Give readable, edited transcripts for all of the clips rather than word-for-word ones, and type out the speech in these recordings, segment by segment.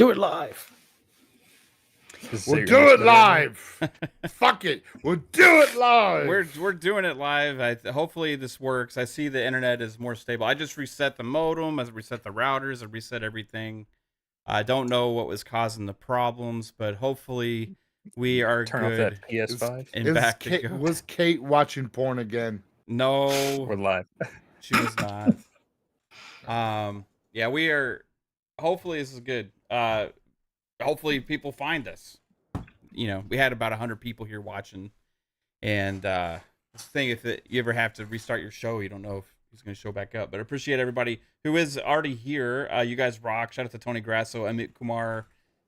Do it live. We'll do it live. Fuck it. We'll do it live. We're doing it live. Hopefully this works. I see the internet is more stable. I just reset the modem. I reset the routers. I reset everything. I don't know what was causing the problems, but hopefully we are Turn good. off that PS5. And back to go. Was Kate watching porn again? No, We're live. she was not. Yeah, we are. Hopefully this is good. Hopefully people find us. You know, we had about 100 people here watching, and this thing, if you ever have to restart your show, you don't know if he's going to show back up. But I appreciate everybody who is already here. You guys rock. Shout out to Tony Grasso, Amit Kumar,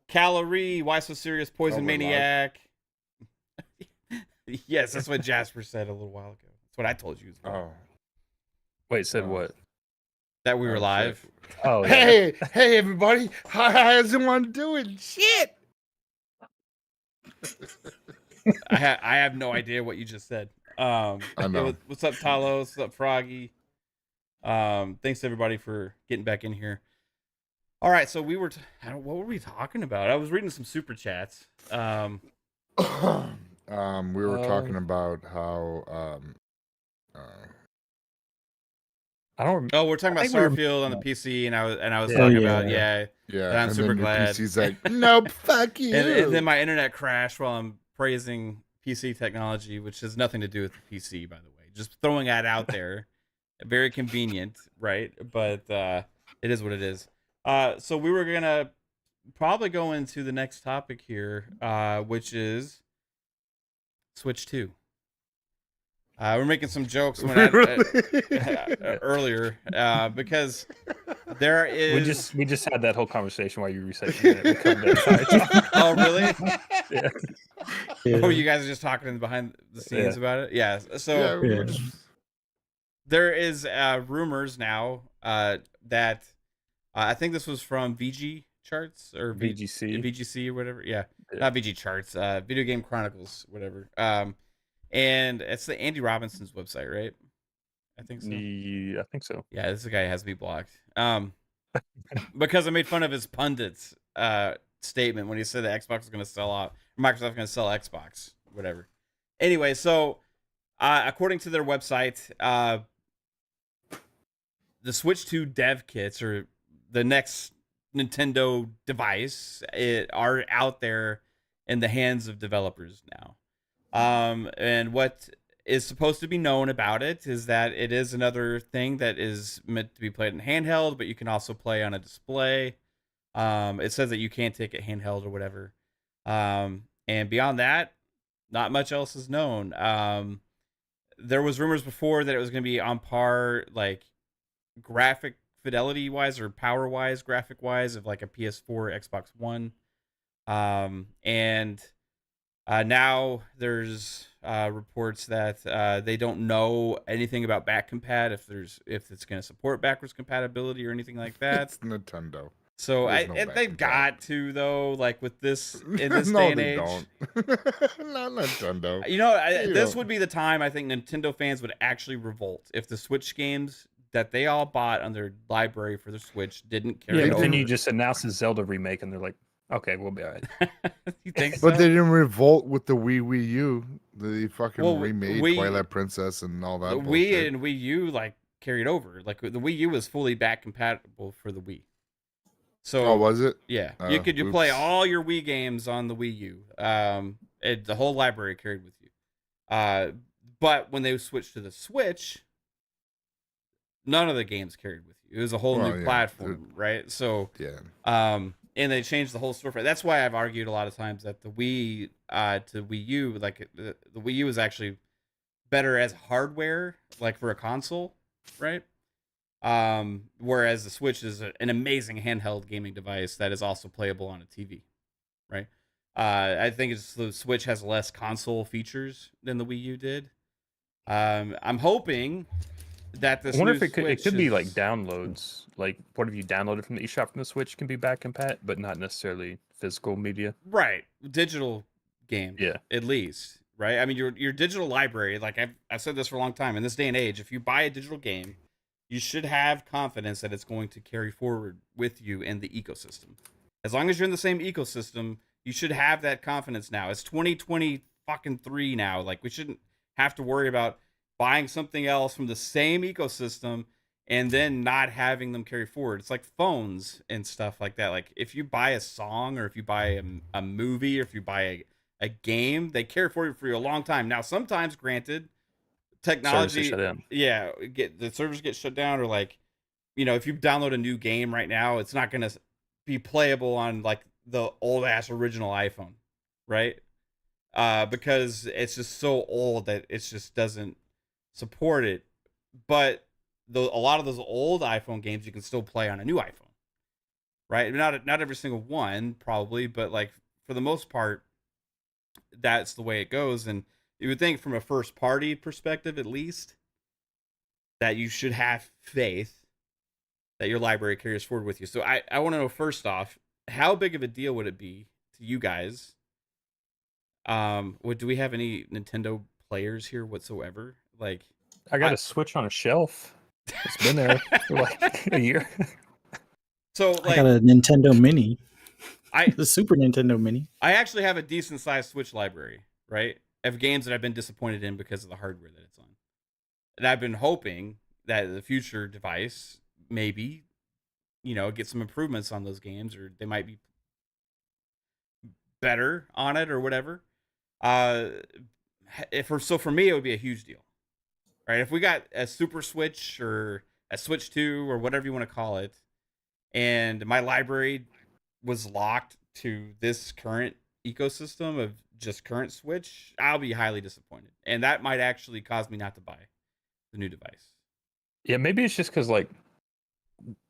Calorie, Why So Serious, Poison Maniac. Yes, that's what Jasper said a little while ago. That's what I told you as well. Oh. Wait, said what? That we were live. Oh, yeah. Hey, everybody. How's everyone doing? Shit. I have no idea what you just said. I know. What's up, Talos? What's up, Froggy? Thanks to everybody for getting back in here. All right, so we were what were we talking about? I was reading some super chats. We were talking about how I don't. Oh, we're talking about Starfield on the PC, and I was talking about that I'm and super then glad. PC's like, nope, fuck you. And then my internet crashed while I'm praising PC technology, which has nothing to do with the PC, by the way. Just throwing that out there. Very convenient, right? But it is what it is. So we were gonna probably go into the next topic here, which is Switch 2. We're making some jokes earlier because there is. We just had that whole conversation while you reset your internet. Oh, really? Yeah. Oh, you guys are just talking behind the scenes about it? Yeah. So there is rumors now that I think this was from VG Charts or VGC or whatever. Yeah. Not VG Charts. Video Game Chronicles, whatever. And it's the Andy Robinson's website, right? I think so. Yeah, I think so. Yeah, this guy has me blocked. Because I made fun of his pundits statement when he said that Xbox is going to sell out, Microsoft's going to sell Xbox, whatever. Anyway, so according to their website, the Switch 2 dev kits, or the next Nintendo device, are out there in the hands of developers now. And what is supposed to be known about it is that it is another thing that is meant to be played in handheld, but you can also play on a display. It says that you can't take it handheld or whatever. And beyond that, not much else is known. There was rumors before that it was going to be on par, like graphic fidelity wise or power wise, graphic wise, of like a PS4, Xbox One. And now there's reports that they don't know anything about back compat, if it's going to support backwards compatibility or anything like that. It's Nintendo. So they've got to, though, like with this in this day and age. Don't. Not Nintendo. You know, this would be the time I think Nintendo fans would actually revolt if the Switch games that they all bought on their library for the Switch didn't carry over. Then you just announced the Zelda remake, and they're like, "Okay, we'll be all right." You think so? But they didn't revolt with the Wii U. They fucking remade Twilight Princess and all that. The bullshit. Wii and Wii U like carried over. Like the Wii U was fully back compatible for the Wii. So was it? Yeah, you could play all your Wii games on the Wii U. The whole library carried with you. But when they switched to the Switch, none of the games carried with you. It was a whole new platform, right? So and they changed the whole storefront. That's why I've argued a lot of times that the Wii to Wii U, like the Wii U is actually better as hardware, like for a console, right? Whereas the Switch is an amazing handheld gaming device that is also playable on a TV, right? I think the Switch has less console features than the Wii U did. I'm hoping that this. I wonder if it could be like downloads. Like, what if you downloaded from the eShop from the Switch can be back compat, but not necessarily physical media. Right, digital games. Yeah, at least, right? I mean, your digital library. Like I've said this for a long time. In this day and age, if you buy a digital game, you should have confidence that it's going to carry forward with you in the ecosystem. As long as you're in the same ecosystem, you should have that confidence now. It's 2023 now. Like, we shouldn't have to worry about buying something else from the same ecosystem and then not having them carry forward. It's like phones and stuff like that. Like, if you buy a song, or if you buy a movie, or if you buy a game, they carry forward for you a long time. Now, sometimes, granted, technology, shut down. yeah, the servers get shut down, or like, if you download a new game right now, it's not gonna be playable on like the old ass original iPhone, right? Because it's just so old that it just doesn't support it. But a lot of those old iPhone games you can still play on a new iPhone, right? Not every single one, probably, but like for the most part, that's the way it goes. And you would think, from a first party perspective, at least, that you should have faith that your library carries forward with you. So I want to know, first off, how big of a deal would it be to you guys? Do we have any Nintendo players here whatsoever? Like, I got a Switch on a shelf. It's been there for like a year. So I like, got a Nintendo Mini, I the Super Nintendo Mini. I actually have a decent sized Switch library, right? Of games that I've been disappointed in because of the hardware that it's on. And I've been hoping that the future device maybe, get some improvements on those games, or they might be better on it or whatever. So for me, it would be a huge deal, right? If we got a Super Switch or a Switch 2 or whatever you want to call it, and my library was locked to this current ecosystem of just current Switch, I'll be highly disappointed. And that might actually cause me not to buy the new device. Yeah, maybe it's just because like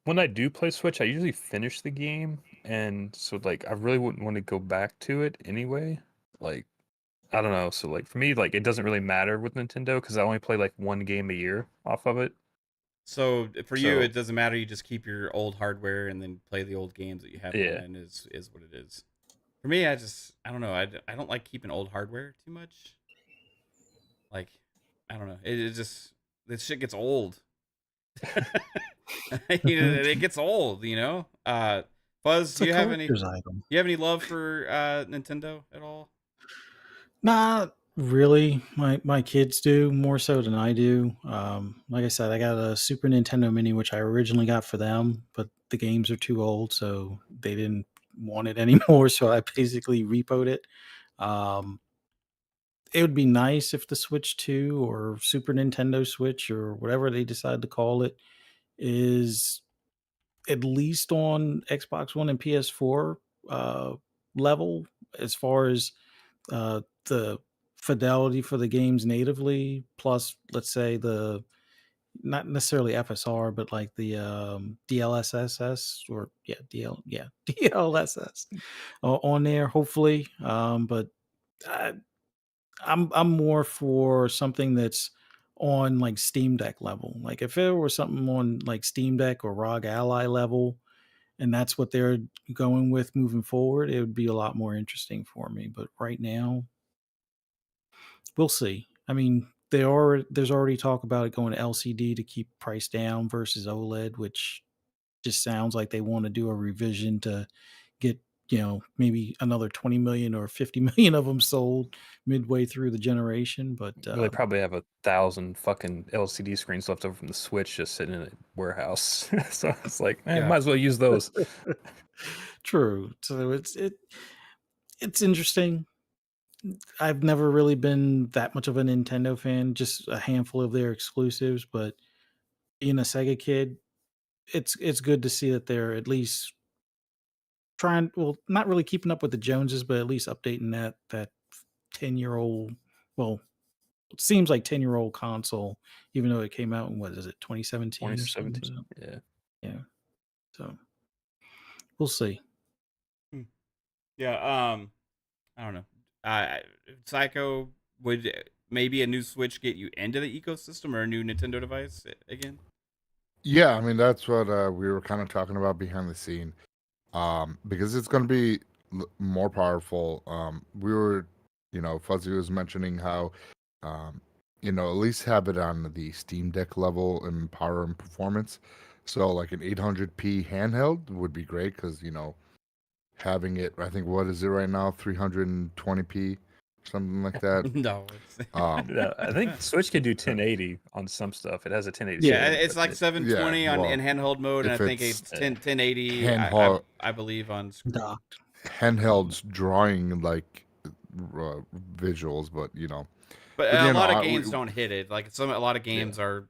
when I do play Switch, I usually finish the game, and so like I really wouldn't want to go back to it anyway. Like, I don't know. So like for me, like it doesn't really matter with Nintendo because I only play like one game a year off of it. So for you, it doesn't matter. You just keep your old hardware and then play the old games that you have. Yeah. And is what it is. For me, I don't know. I don't like keeping old hardware too much. Like, I don't know. It just, this shit gets old. It gets old, Fuzz, It's do a you have any collector's item. love for Nintendo at all? Not really. My kids do more so than I do. Like I said, I got a Super Nintendo Mini, which I originally got for them, but the games are too old, so they didn't want it anymore. So I basically repoed it. Um, it would be nice if the Switch 2 or Super Nintendo Switch or whatever they decide to call it is at least on Xbox One and PS4 level, as far as the fidelity for the games natively, plus let's say the not necessarily FSR, but like the DLSS, or DLSS on there, hopefully. But I, I'm more for something that's on like Steam Deck level. Like if it were something on like Steam Deck or ROG Ally level, and that's what they're going with moving forward, it would be a lot more interesting for me. But right now, we'll see. I mean, there's already talk about it going to LCD to keep price down versus OLED, which just sounds like they want to do a revision to get, maybe another 20 million or 50 million of them sold midway through the generation. But Well, they probably have 1,000 fucking LCD screens left over from the Switch just sitting in a warehouse. So it's like, Yeah. might as well use those. true. So it's interesting. I've never really been that much of a Nintendo fan, just a handful of their exclusives, but being a Sega kid, it's good to see that they're at least trying, well, not really keeping up with the Joneses, but at least updating that 10-year-old, well, it seems like 10-year-old console, even though it came out in, what is it, 2017 or something? 2017. Yeah. Yeah. So we'll see. Yeah, I don't know. Psycho, would maybe a new Switch get you into the ecosystem, or a new Nintendo device again? Yeah, I mean that's what we were kind of talking about behind the scene. Because it's going to be more powerful. We were, Fuzzy was mentioning how, at least have it on the Steam Deck level in power and performance. So like an 800p handheld would be great because having it. I think what is it right now? 320p, something like that. No, Yeah, I think Switch can do 1080 on some stuff. It has a 1080. yeah, screen, it's but like 720 Yeah, on well, in handheld mode, and I if think it's it's 1080. handheld I believe on screen. Docked. handhelds drawing like visuals, but But but a you know, lot of games don't hit it. Like a lot of games are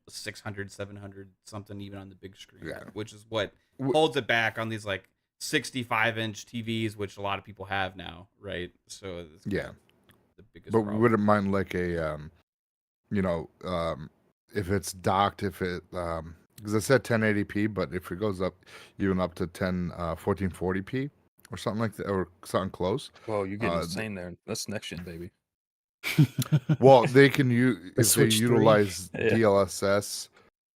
600, 700 something even on the big screen, Yeah. which is what W- holds it back on these like 65-inch TVs, which a lot of people have now, right? So it's kind Yeah. of the biggest but we problem. wouldn't mind like a if it's docked, if it because I said 1080p, but if it goes up even up to 1440p or something like that, or something close. well, you're getting uh, insane there. That's next gen, baby. Well, they can use The if they Switch 3. utilize Yeah. DLSS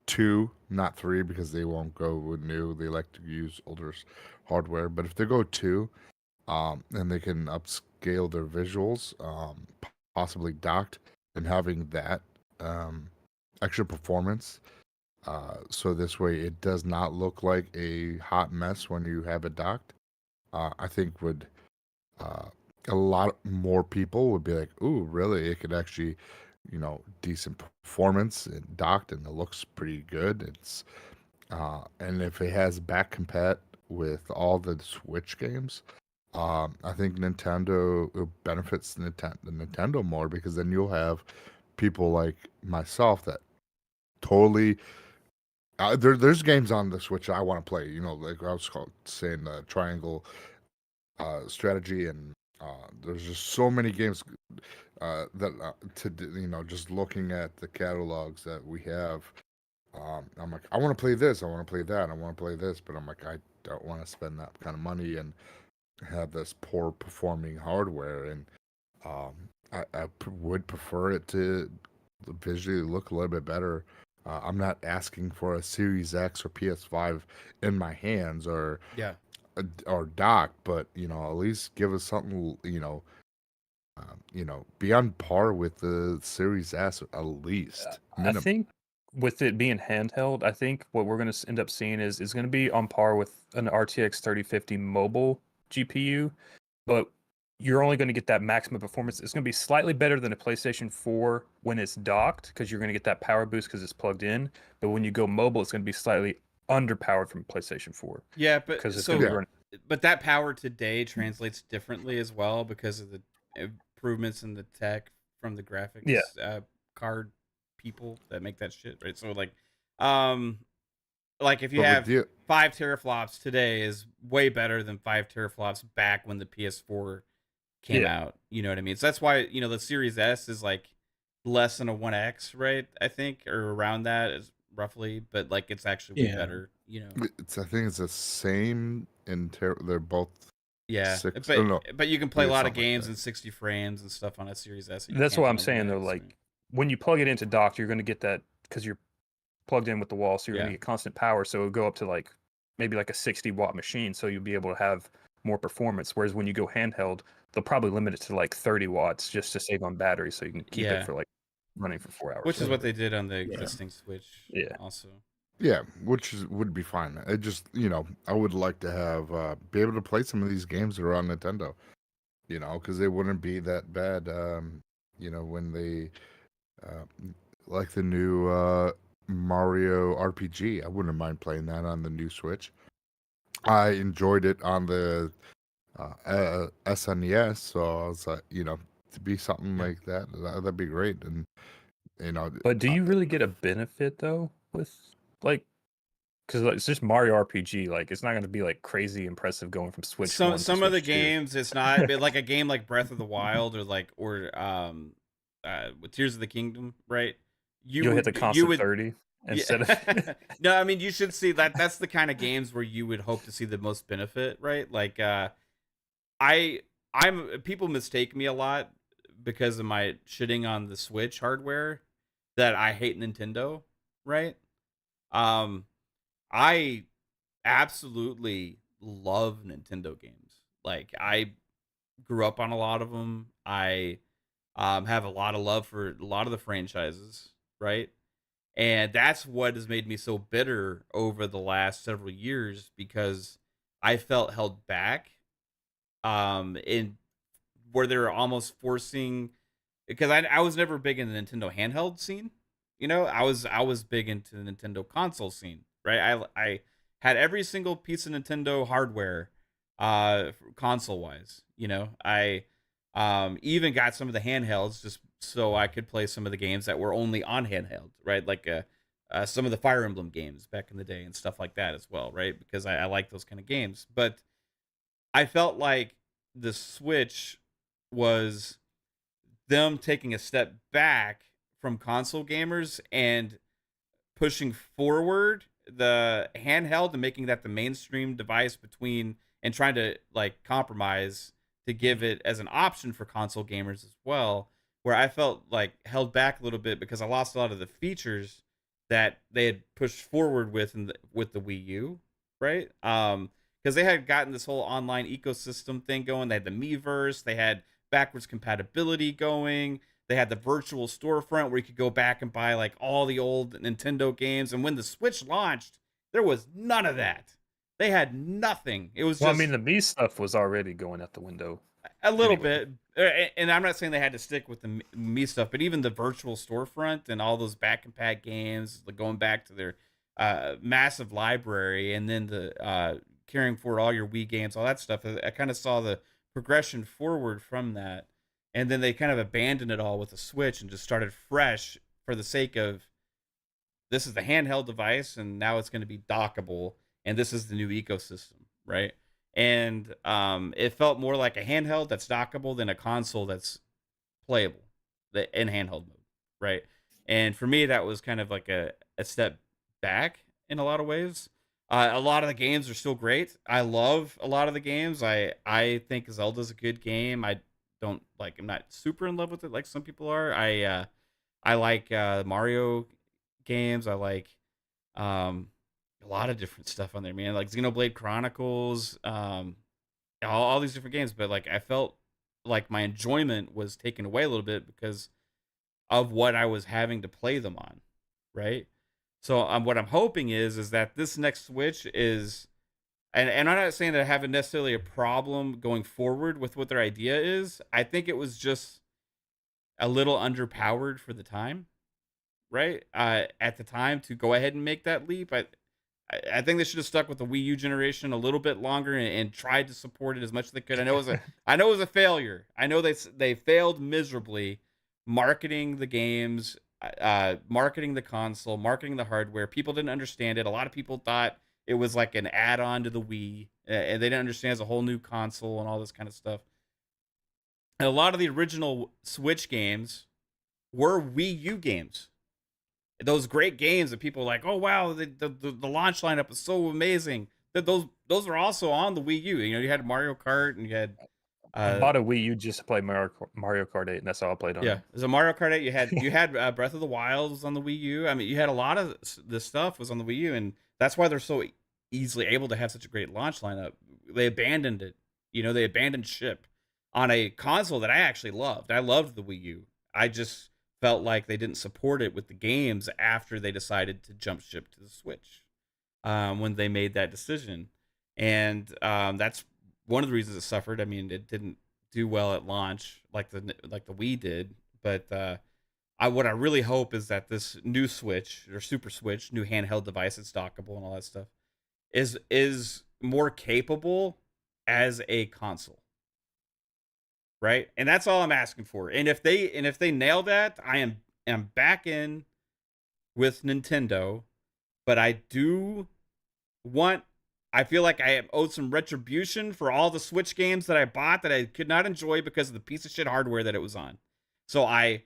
2, not 3, because they won't go with new. They like to use older hardware. But if they go 2, and they can upscale their visuals, possibly docked, and having that extra performance, so this way it does not look like a hot mess when you have it docked. I think would uh, a lot more people would be like, "Ooh, really? It could actually, decent performance and docked, and it looks pretty good." And if it has back compat with all the Switch games, I think Nintendo it benefits the Nintendo more, because then you'll have people like myself that totally. There's games on the Switch I want to play. Like I was saying, the Triangle strategy, and there's just so many games that just looking at the catalogs that we have, I'm like, I want to play this, I want to play that, I want to play this, but I'm like, I don't want to spend that kind of money and have this poor performing hardware, and would prefer it to visually look a little bit better. I'm not asking for a Series X or PS5 in my hands, Yeah. or dock, but at least give us something, be on par with the Series S at least. I think with it being handheld, I think what we're going to end up seeing is going to be on par with an RTX 3050 mobile GPU, but you're only going to get that maximum performance. It's going to be slightly better than a PlayStation 4 when it's docked, because you're going to get that power boost because it's plugged in. But when you go mobile, it's going to be slightly underpowered from PlayStation 4. Yeah, but Because it's so going to be running. but that power today translates differently as well because of the improvements in the tech from the graphics card people that make that shit, right? So like if you But have with the 5 teraflops today is way better than 5 teraflops back when the PS4 came Yeah. out. You know what I mean? So that's why, the Series S is like less than a 1X, right? I think, or around that is roughly, but like it's actually way Yeah. better, I think it's the same they're both Yeah, 6. but No, but you can play a yeah, lot of something like games that. in 60 frames and stuff on a Series S. You That's can't what on I'm a saying, 1X, though. right? Like, when you plug it into docked, you're going to get that because you're plugged in with the wall, so you're going Yeah. to get constant power. So it'll go up to like maybe like a 60-watt machine, so you'll be able to have more performance. Whereas when you go handheld, they'll probably limit it to like 30 watts just to save on battery, so you can keep Yeah. it for like running for 4 hours. Which or is what whatever. they did on the Yeah. existing Switch. Yeah. Also. Yeah, would be fine. It just, I would like to have be able to play some of these games that are on Nintendo, because they wouldn't be that bad. When they like the new Mario RPG, I wouldn't mind playing that on the new Switch. I enjoyed it on the SNES, so I was like, to be something like that, that'd be great. And But do you really get a benefit though with like, because it's just Mario RPG, like it's not going to be like crazy impressive going from Switch 1 to Some of the Switch 2. games it's not, but like a game like Breath of the Wild or with Tears of the Kingdom, right? You'll hit the constant 30 instead of No, I mean you should see that that's the kind of games where you would hope to see the most benefit, right? Like I'm people mistake me a lot because of my shitting on the Switch hardware that I hate Nintendo, right? I absolutely love Nintendo games. Like I grew up on a lot of them. I have a lot of love for a lot of the franchises, right? And that's what has made me so bitter over the last several years because I felt held back in where they're almost forcing, because I was never big in the Nintendo handheld scene. I was big into the Nintendo console scene, right? I had every single piece of Nintendo hardware, console wise. I even got some of the handhelds just so I could play some of the games that were only on handheld, right? Like some of the Fire Emblem games back in the day and stuff like that as well, right? Because I like those kind of games. But I felt like the Switch was them taking a step back from console gamers and pushing forward the handheld and making that the mainstream device between, and trying to like compromise to give it as an option for console gamers as well, where I felt like held back a little bit because I lost a lot of the features that they had pushed forward with the Wii U, right? Because they had gotten this whole online ecosystem thing going. They had the Miiverse, they had backwards compatibility going. They had the virtual storefront where you could go back and buy like all the old Nintendo games. And when the Switch launched, there was none of that. They had nothing. It was Well, I just mean, the Mii stuff was already going out the window. a little Anyway. bit. And I'm not saying they had to stick with the me stuff, but even the virtual storefront and all those back and pack games, like going back to their massive library, and then the carrying forward all your Wii games, all that stuff. I kind of saw the progression forward from that, and then they kind of abandoned it all with the Switch and just started fresh for the sake of, this is the handheld device, and now it's going to be dockable, and this is the new ecosystem, right? And it felt more like a handheld that's dockable than a console that's playable in handheld mode, right? And for me, that was kind of like a step back in a lot of ways. A lot of the games are still great. I love a lot of the games. I think Zelda's a good game. I'm not super in love with it like some people are. I like Mario games. I like a lot of different stuff on there, man. Like Xenoblade Chronicles, all these different games. But like I felt like my enjoyment was taken away a little bit because of what I was having to play them on, right? So what I'm hoping is that this next Switch is, and I'm not saying that I have necessarily a problem going forward with what their idea is. I think it was just a little underpowered for the time, right? At the time to go ahead and make that leap. I think they should have stuck with the Wii U generation a little bit longer and tried to support it as much as they could. I know it was a failure. I know they failed miserably marketing the games, marketing the console, marketing the hardware. People didn't understand it. A lot of people thought it was like an add-on to the Wii, and they didn't understand it's a whole new console and all this kind of stuff. And a lot of the original Switch games were Wii U games. Those great games that people are like, oh wow, the launch lineup is so amazing. Those are also on the Wii U. You had Mario Kart, and you had I bought a Wii U just to play Mario Kart 8, and that's all I played on yeah, it. there's a Mario Kart 8. You had Breath of the Wild was on the Wii U. I mean, you had a lot of this stuff was on the Wii U, and that's why they're so easily able to have such a great launch lineup. They abandoned it. They abandoned ship on a console that I actually loved. I loved the Wii U. I just felt like they didn't support it with the games after they decided to jump ship to the Switch, when they made that decision. And that's one of the reasons it suffered. I mean, it didn't do well at launch like the Wii did. But what I really hope is that this new Switch or Super Switch, new handheld device that's dockable and all that stuff, is more capable as a console. Right? And that's all I'm asking for. And if they nail that, I am back in with Nintendo. But I feel like I am owed some retribution for all the Switch games that I bought that I could not enjoy because of the piece of shit hardware that it was on. So I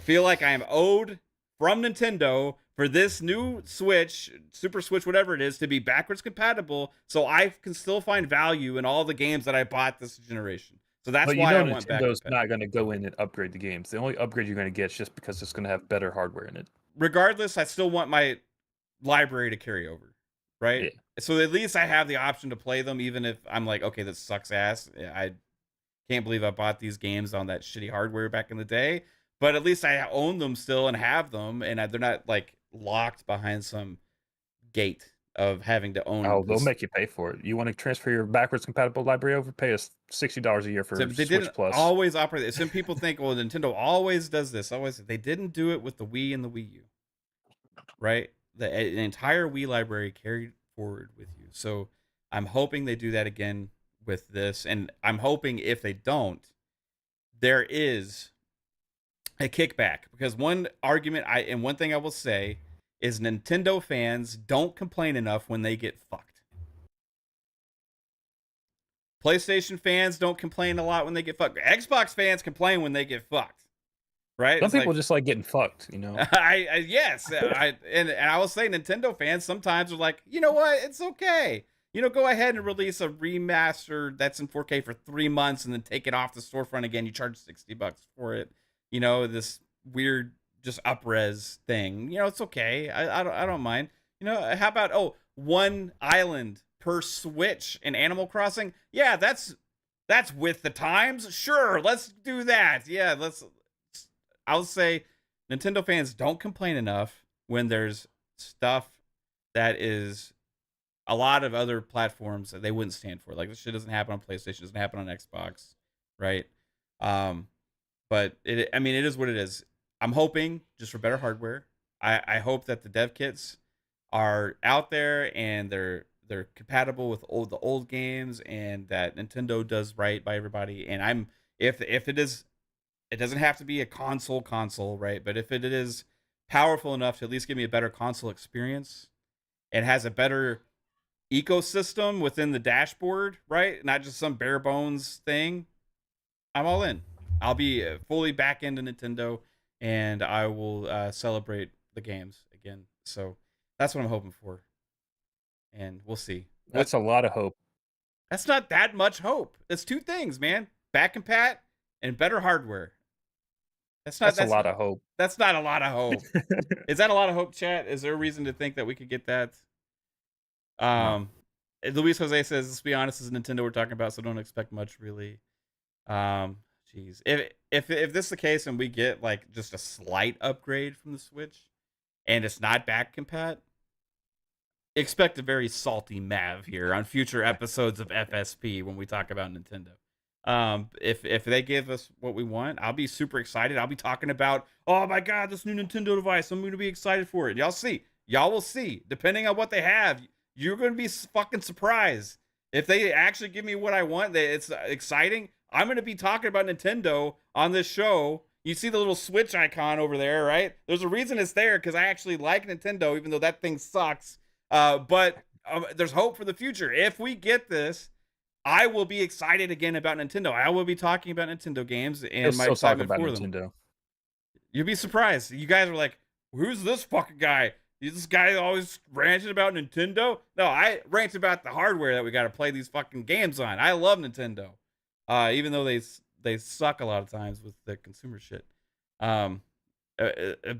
feel like I am owed from Nintendo for this new Switch, Super Switch, whatever it is, to be backwards compatible, so I can still find value in all the games that I bought this generation. So that's But why I want Nintendo's backwards. not going to go in and upgrade the games. The only upgrade you're going to get is just because it's going to have better hardware in it. Regardless, I still want my library to carry over, right? Yeah. So at least I have the option to play them, even if I'm like, okay, this sucks ass. I can't believe I bought these games on that shitty hardware back in the day. But at least I own them still and have them, and they're not like locked behind some gate. of having to own. Oh, they'll make you pay for it. You want to transfer your backwards compatible library over? Pay us $60 a year for So they Switch didn't Plus. always operate it. Some people think, well, Nintendo always does this. Always, they didn't do it with the Wii and the Wii U, right? The entire Wii library carried forward with you. So I'm hoping they do that again with this, and I'm hoping if they don't, there is a kickback, because one argument and one thing I will say is Nintendo fans don't complain enough when they get fucked. PlayStation fans don't complain a lot when they get fucked. Xbox fans complain when they get fucked, right? Some It's people like, just like getting fucked, you know. yes, and I will say Nintendo fans sometimes are like, you know what, it's okay. You know, go ahead and release a remaster that's in 4K for 3 months and then take it off the storefront again. You charge $60 for it. You know, this weird just up-res thing. You know, it's okay. I don't mind. You know, how about one island per Switch in Animal Crossing? Yeah, that's with the times. Sure, let's do that. Yeah, I'll say Nintendo fans don't complain enough when there's stuff that is a lot of other platforms that they wouldn't stand for. Like, this shit doesn't happen on PlayStation, doesn't happen on Xbox, right? But it is what it is. I'm hoping just for better hardware. I hope that the dev kits are out there and they're compatible with the old games, and that Nintendo does right by everybody. And if it is, it doesn't have to be a console, right? But if it is powerful enough to at least give me a better console experience, it has a better ecosystem within the dashboard, right? Not just some bare bones thing. I'm all in. I'll be fully back into Nintendo, and I will celebrate the games again. So that's what I'm hoping for, and we'll see. That's a lot of hope. That's not that much hope. It's two things, man: back compat and better hardware. That's a lot of hope. That's not a lot of hope. Is that a lot of hope, chat? Is there a reason to think that we could get that? No. Luis Jose says, let's be honest, this is Nintendo we're talking about, so don't expect much, really. Jeez. If this is the case and we get like just a slight upgrade from the Switch and it's not back compat, expect a very salty Mav here on future episodes of FSP when we talk about Nintendo. If they give us what we want, I'll be super excited. I'll be talking about, oh my god, this new Nintendo device, I'm going to be excited for it. Y'all will see. Depending on what they have, you're going to be fucking surprised. If they actually give me what I want, it's exciting. I'm going to be talking about Nintendo on this show. You see the little Switch icon over there, right? There's a reason it's there, because I actually like Nintendo, even though that thing sucks. But there's hope for the future. If we get this, I will be excited again about Nintendo. I will be talking about Nintendo games and my excitement for them. You'll be surprised. You guys are like, who's this fucking guy? Is this guy always ranting about Nintendo? No, I rant about the hardware that we got to play these fucking games on. I love Nintendo. Even though they suck a lot of times with the consumer shit.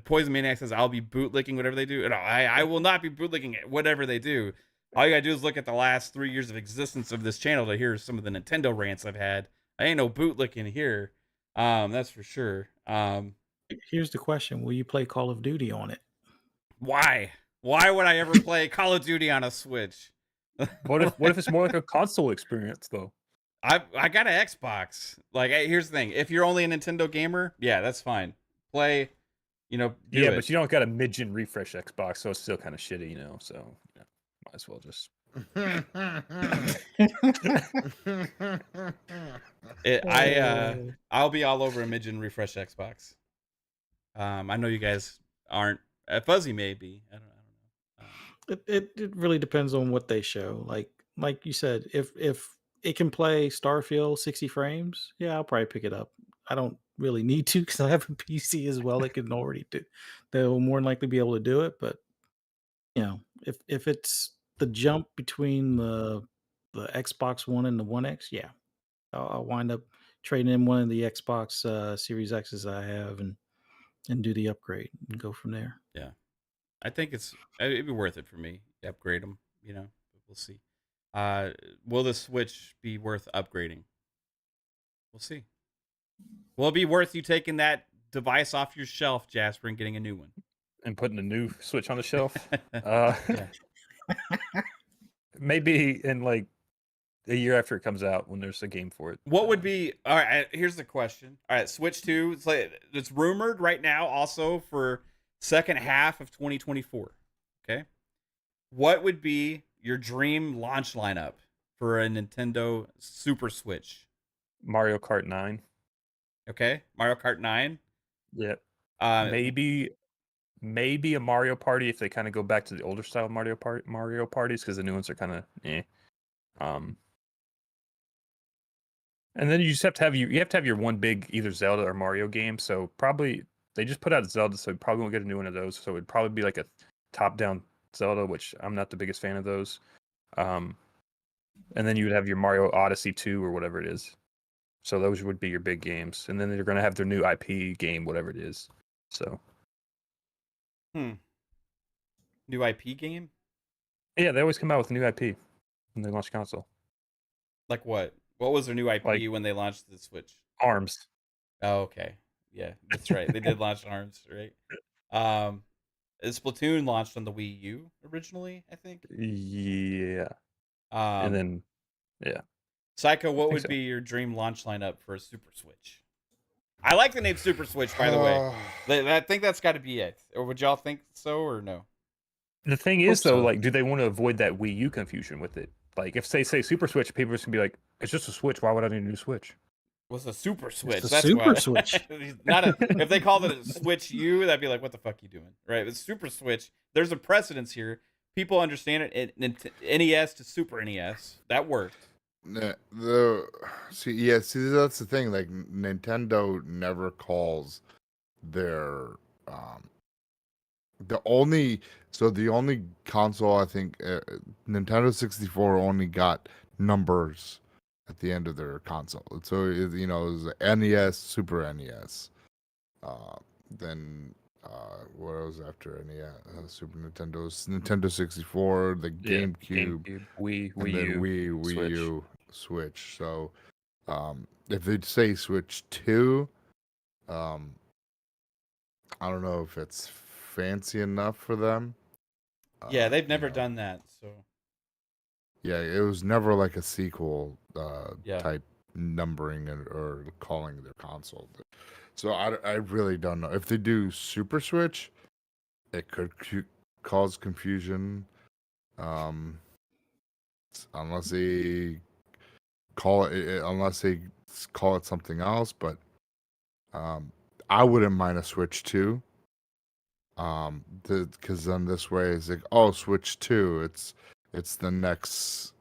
Poison Maniac says, I'll be bootlicking whatever they do. No, I will not be bootlicking whatever they do. All you gotta do is look at the last 3 years of existence of this channel to hear some of the Nintendo rants I've had. I ain't no bootlicking here. That's for sure. Here's the question: will you play Call of Duty on it? Why? Why would I ever play Call of Duty on a Switch? What if it's more like a console experience though? I got an Xbox. Like, here's the thing: if you're only a Nintendo gamer, yeah, that's fine. Play, do it. But you don't got a mid-gen refresh Xbox, so it's still kind of shitty, So might as well just. I'll be all over a mid-gen refresh Xbox. I know you guys aren't. Fuzzy may be. I don't know. It really depends on what they show. Like you said, if it can play Starfield 60 frames, yeah, I'll probably pick it up. I don't really need to, because I have a PC as well. They can already do. They'll more than likely be able to do it. But if it's the jump between the Xbox One and the One X, yeah, I'll wind up trading in one of the Xbox Series X's I have and do the upgrade and go from there. Yeah, I think it'd be worth it for me to upgrade them. We'll see. Will the Switch be worth upgrading? We'll see. Will it be worth you taking that device off your shelf, Jasper, and getting a new one? And putting a new Switch on the shelf? Yeah. Maybe in like a year after it comes out when there's a game for it. What would be all right? Here's the question. All right, Switch 2. It's rumored right now also for second half of 2024. Okay, what would be your dream launch lineup for a Nintendo Super Switch? Mario Kart 9? Okay, Mario Kart 9. Yep. Uh, Maybe a Mario Party if they kind of go back to the older style Mario parties, because the new ones are kind of and then you just have to have you have to have your one big either Zelda or Mario game. So probably they just put out Zelda, so we probably won't get a new one of those. So it'd probably be like a top-down Zelda, which I'm not the biggest fan of those. And then you would have your Mario Odyssey 2 or whatever it is. So those would be your big games, and then they're going to have their new IP game, whatever it is. So new IP game? yeah, they always come out with a new IP when they launch console. Like what? What was their new IP Like when they launched the Switch? ARMS. Oh, okay. Yeah, that's right. They did launch ARMS, right? Splatoon launched on the Wii U originally, I think. Yeah. Um, And then yeah. Psycho, what think would so. be your dream launch lineup for a Super Switch? I like the name Super Switch, by the way. I think that's got to be it. Or would y'all think so or no? The thing Hope is, though, so. like, do they want to avoid that Wii U confusion with it? Like, if they say Super Switch, people are just gonna be like, "It's just a Switch. Why would I need a new Switch?" What's a Super Switch? the That's Super why. Switch. If they called it a Switch U, that'd be like, what the fuck you doing, right? But Super Switch, there's a precedence here. People understand it. NES to Super NES, that worked. See, that's the thing. Like Nintendo never calls their the only console I think Nintendo 64 only got numbers at the end of their console. So it was NES, Super NES. Then what was after NES? Super Nintendo's Nintendo 64, the GameCube, Wii and then U, Wii Switch. U, Switch. So if they'd say Switch 2, I don't know if it's fancy enough for them. Yeah, they've never done that. So Yeah, it was never like a sequel Yeah. type numbering or calling their console. So I really don't know. If they do Super Switch, it could cause confusion. Unless they call it something else, but I wouldn't mind a Switch 2. Because then this way it's like, oh, Switch 2, it's the next,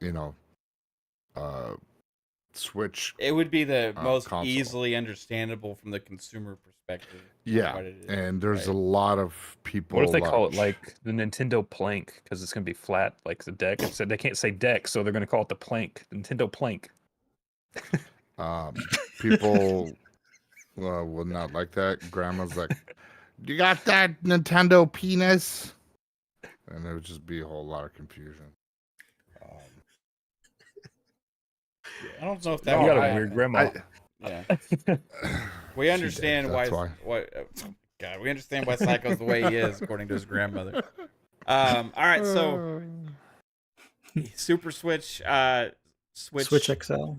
Switch. it would be the most console. easily understandable from the consumer perspective. Yeah, what it is, and there's right? a lot of people. What if they call it like the Nintendo Plank because it's gonna be flat like the deck? Instead, they can't say deck, so they're gonna call it the Plank, the Nintendo Plank. People would not like that. Grandma's like, "You got that Nintendo penis?" And there would just be a whole lot of confusion. I don't know if that You would got a happen. weird grandma. Yeah, we understand that's why. God, we understand why Psycho's the way he is, according to his grandmother. All right, so Super Switch, Switch XL.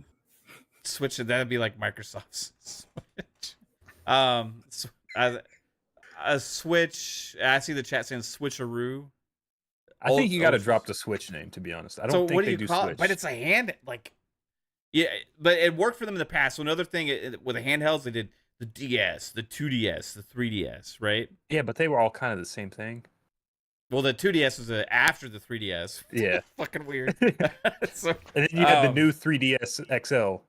Switch. That'd be like Microsoft's Switch. A Switch. I see the chat saying Switcheroo. I think you got to old- drop the Switch name, to be honest. I don't So think what do they you do call Switch. it? But it's a hand like. Yeah, but it worked for them in the past. So another thing with the handhelds, they did the DS, the 2DS, the 3DS, right? Yeah, but they were all kind of the same thing. Well, the 2DS was after the 3DS. Yeah. Fucking weird. So, And then you had the new 3DS XL. Or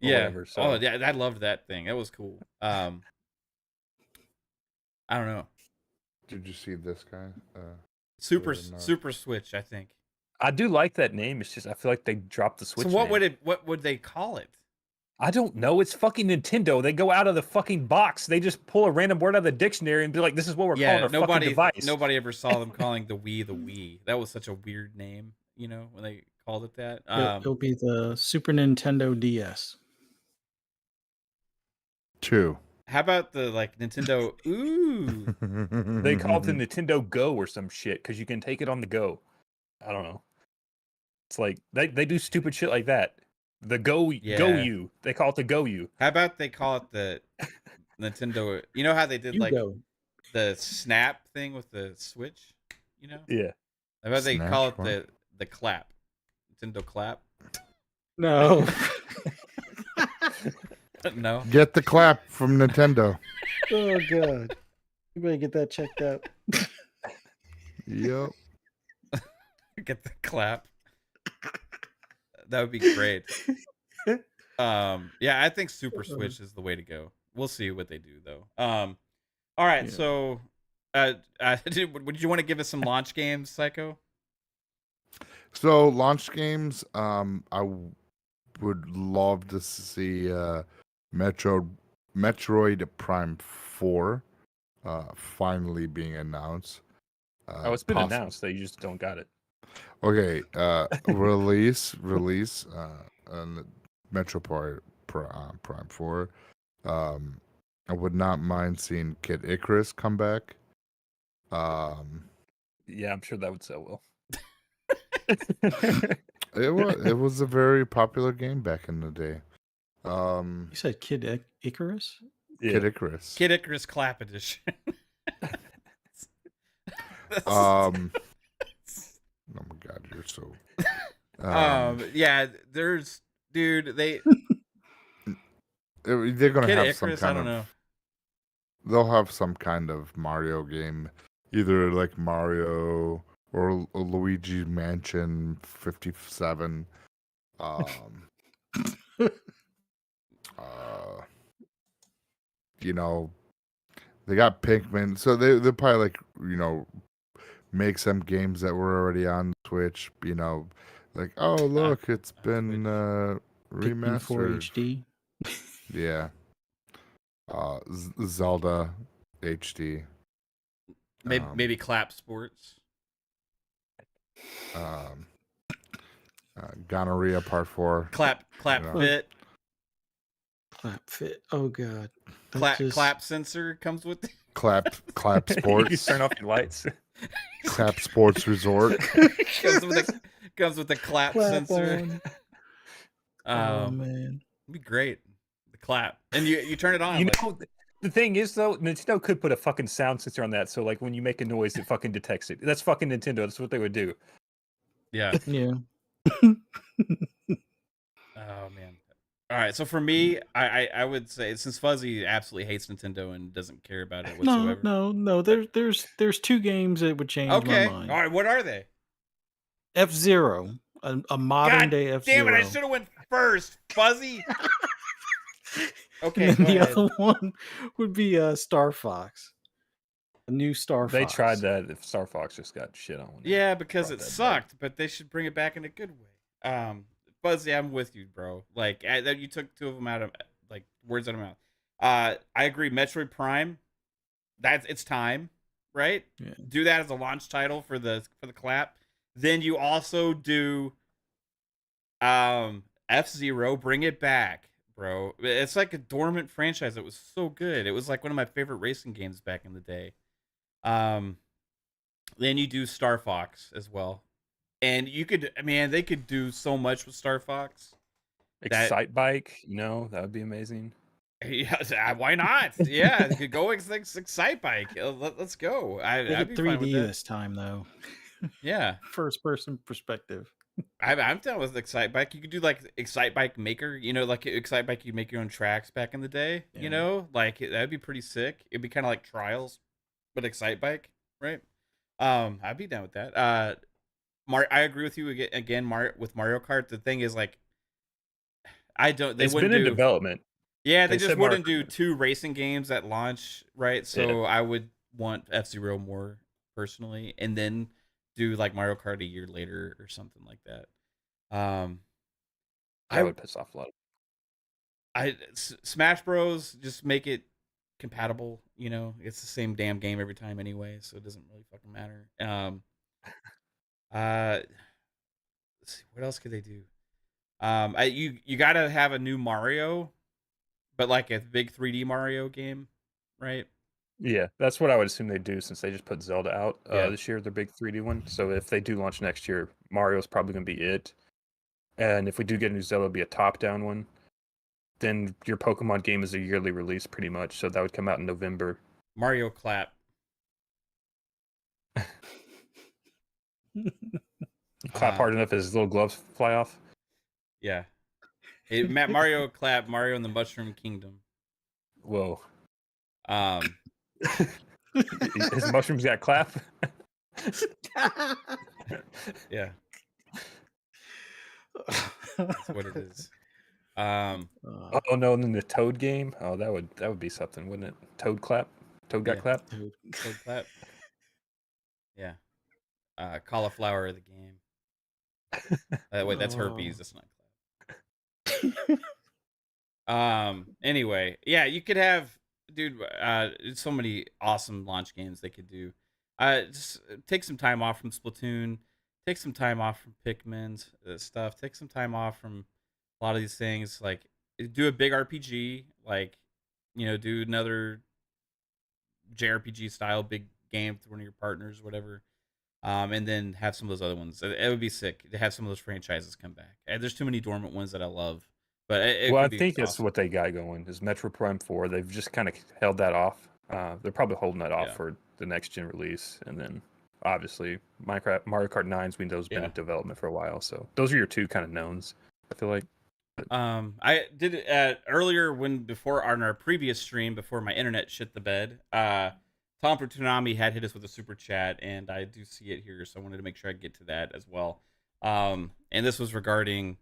yeah. Whatever, so. Oh, yeah. I loved that thing. That was cool. I don't know. Did you see this guy? Super not. Super Switch, I think. I do like that name. It's just I feel like they dropped the Switch. So what name. would they call it? I don't know. It's fucking Nintendo. They go out of the fucking box. They just pull a random word out of the dictionary and be like, "This is what we're calling our fucking device." Nobody ever saw them calling the Wii. That was such a weird name, when they called it that. It'll be the Super Nintendo DS. 2. How about the Nintendo? Ooh, They call it the Nintendo Go or some shit because you can take it on the go. I don't know. It's like they do stupid shit like that. The Go Yeah. You. They call it the Go You. How about they call it the Nintendo? You know how they did You like go. the snap thing with the Switch? You know? Yeah. How about they call Snatch, it the clap? Nintendo clap? No. No. Get the clap from Nintendo. Oh god. You better get that checked out. Yep. Get the clap. That would be great. Yeah, I think Super Switch is the way to go. We'll see what they do though. All right, Yeah. so would you want to give us some launch games, Psycho? So launch games, would love to see Metroid Prime 4 finally being announced. Oh, it's been Possible- announced that you just don't got it. Okay, release on Metroid Prime 4. I would not mind seeing Kid Icarus come back. Yeah, I'm sure that would sell well. It was a very popular game back in the day. You said Kid Icarus? Yeah. Kid Icarus. Kid Icarus Clap Edition. Oh my god, you're so. Yeah, there's dude. They're gonna Kid have Icarus. some I kind don't of. know. They'll have some kind of Mario game, either like Mario or Luigi Mansion 57. You know, they got Pikmin, so they'll probably like make some games that were already on Switch. Like look, it's been Pikmin 4 remastered. HD. Yeah. Zelda HD. Maybe Clap Sports. Gonorrhea Part 4. Clap Yeah. Fit. Clap Fit. Oh god. That Clap just- Clap Sensor comes with. Clap You can Sports. turn off your lights. Clap Sports Resort. comes with the clap, Clap sensor. on. Oh man. It'd be great. The clap, and you turn it on. You like, know, the thing is though, Nintendo could put a fucking sound sensor on that, so like when you make a noise, it fucking detects it. That's fucking Nintendo. That's what they would do. yeah. Yeah. Oh man. All right. So for me, I would say since Fuzzy absolutely hates Nintendo and doesn't care about it whatsoever. No. There's two games that would change Okay. my mind. All right. What are they? F-Zero, a modern God day F-Zero. damn it! I should have went first, Fuzzy. Okay. And then Go the ahead. other one would be Star Fox. A new Star They Fox. tried that. If Star Fox just got shit on. when they Yeah, because brought it that back. sucked, but they should bring it back in a good way. Fuzzy, I'm with you, bro. Like you took two of them out of like words out of my mouth. I agree. Metroid Prime, it's time, right? Yeah. Do that as a launch title for the clap. Then you also do F-Zero, bring it back, bro. It's like a dormant franchise. It was so good. It was like one of my favorite racing games back in the day. Then you do Star Fox as well. And they could do so much with Star Fox. Excite Bike, that would be amazing. Yeah, why not? Yeah, you could go Excite Bike. Let's go. Make I'd it be fine 3D with that. this time though. Yeah, First person perspective. I'm down with Excite Bike. You could do like Excite Bike Maker. Like Excite Bike, you make your own tracks back in the day. Yeah. That'd be pretty sick. It'd be kind of like Trials, but Excite Bike, right? I'd be down with that. I agree with you again. With Mario Kart, the thing is like, It's been in development. Yeah, they They just said Mario wouldn't do two racing games at launch, right? So I would want F-Zero more personally, and then do like Mario Kart a year later or something like that. I would piss off a lot. Smash Bros. Just make it compatible. It's the same damn game every time anyway, so it doesn't really fucking matter. Let's see, what else could they do? You gotta have a new Mario, but like a big 3D Mario game, right? Yeah, that's what I would assume they do since they just put Zelda out Yeah. this year, their big 3D one. So if they do launch next year, Mario's probably going to be it. And if we do get a new Zelda, it'll be a top-down one. Then your Pokemon game is a yearly release pretty much, so that would come out in November. Mario clap. Clap hard enough as his little gloves fly off. Yeah. Mario clap, Mario in the Mushroom Kingdom. Whoa. His mushrooms got clap? Yeah. That's what it is. Oh no, and then the Toad game. Oh, that would be something, wouldn't it? Toad clap. Toad got clapped. Toad clap. Yeah. Cauliflower of the game. Wait, that's herpes. That's not clap. Anyway, yeah, you could have, dude. So many awesome launch games they could do. Just take some time off from Splatoon. Take some time off from Pikmin's stuff. Take some time off from a lot of these things. Like, do a big RPG. Like, do another JRPG style big game with one of your partners, whatever. And then have some of those other ones. It would be sick to have some of those franchises come back. And there's too many dormant ones that I love, but Well, I could be think that's awesome. what they got going is Metro Prime 4. They've just kind of held that off. They're probably holding that off for the next gen release, and then obviously Mario Kart 9's Windows been in development for a while. So those are your two kind of knowns. I feel like. I did it earlier before on our previous stream before my internet shit the bed. Tom for Toonami had hit us with a super chat, and I do see it here, so I wanted to make sure I get to that as well. And this was regarding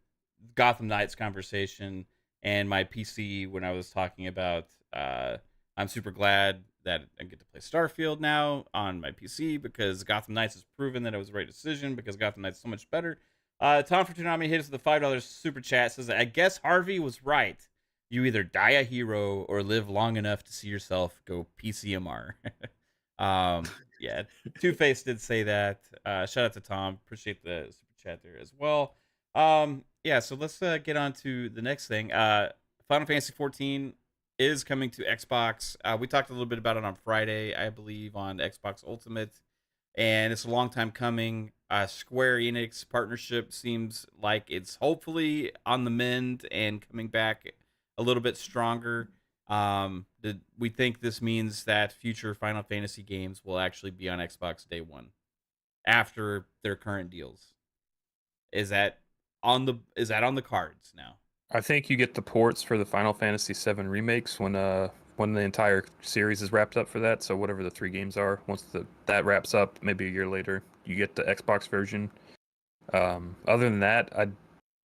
Gotham Knights conversation and my PC when I was talking about. I'm super glad that I get to play Starfield now on my PC because Gotham Knights has proven that it was the right decision because Gotham Knights is so much better. Tom for Toonami hit us with a $5 super chat. Says, I guess Harvey was right. You either die a hero or live long enough to see yourself go PCMR. Yeah, Two Face did say that. Shout out to Tom. Appreciate the super chat there as well. Yeah, so let's get on to the next thing. Final Fantasy XIV is coming to Xbox. We talked a little bit about it on Friday, I believe, on Xbox Ultimate, and it's a long time coming. Square Enix partnership seems like it's hopefully on the mend and coming back a little bit stronger. We think this means that future Final Fantasy games will actually be on Xbox day one after their current deals. Is that on the cards now? I think you get the ports for the Final Fantasy VII remakes when the entire series is wrapped up for that. So whatever the 3 games are, once that wraps up, maybe a year later, you get the Xbox version. Other than that, I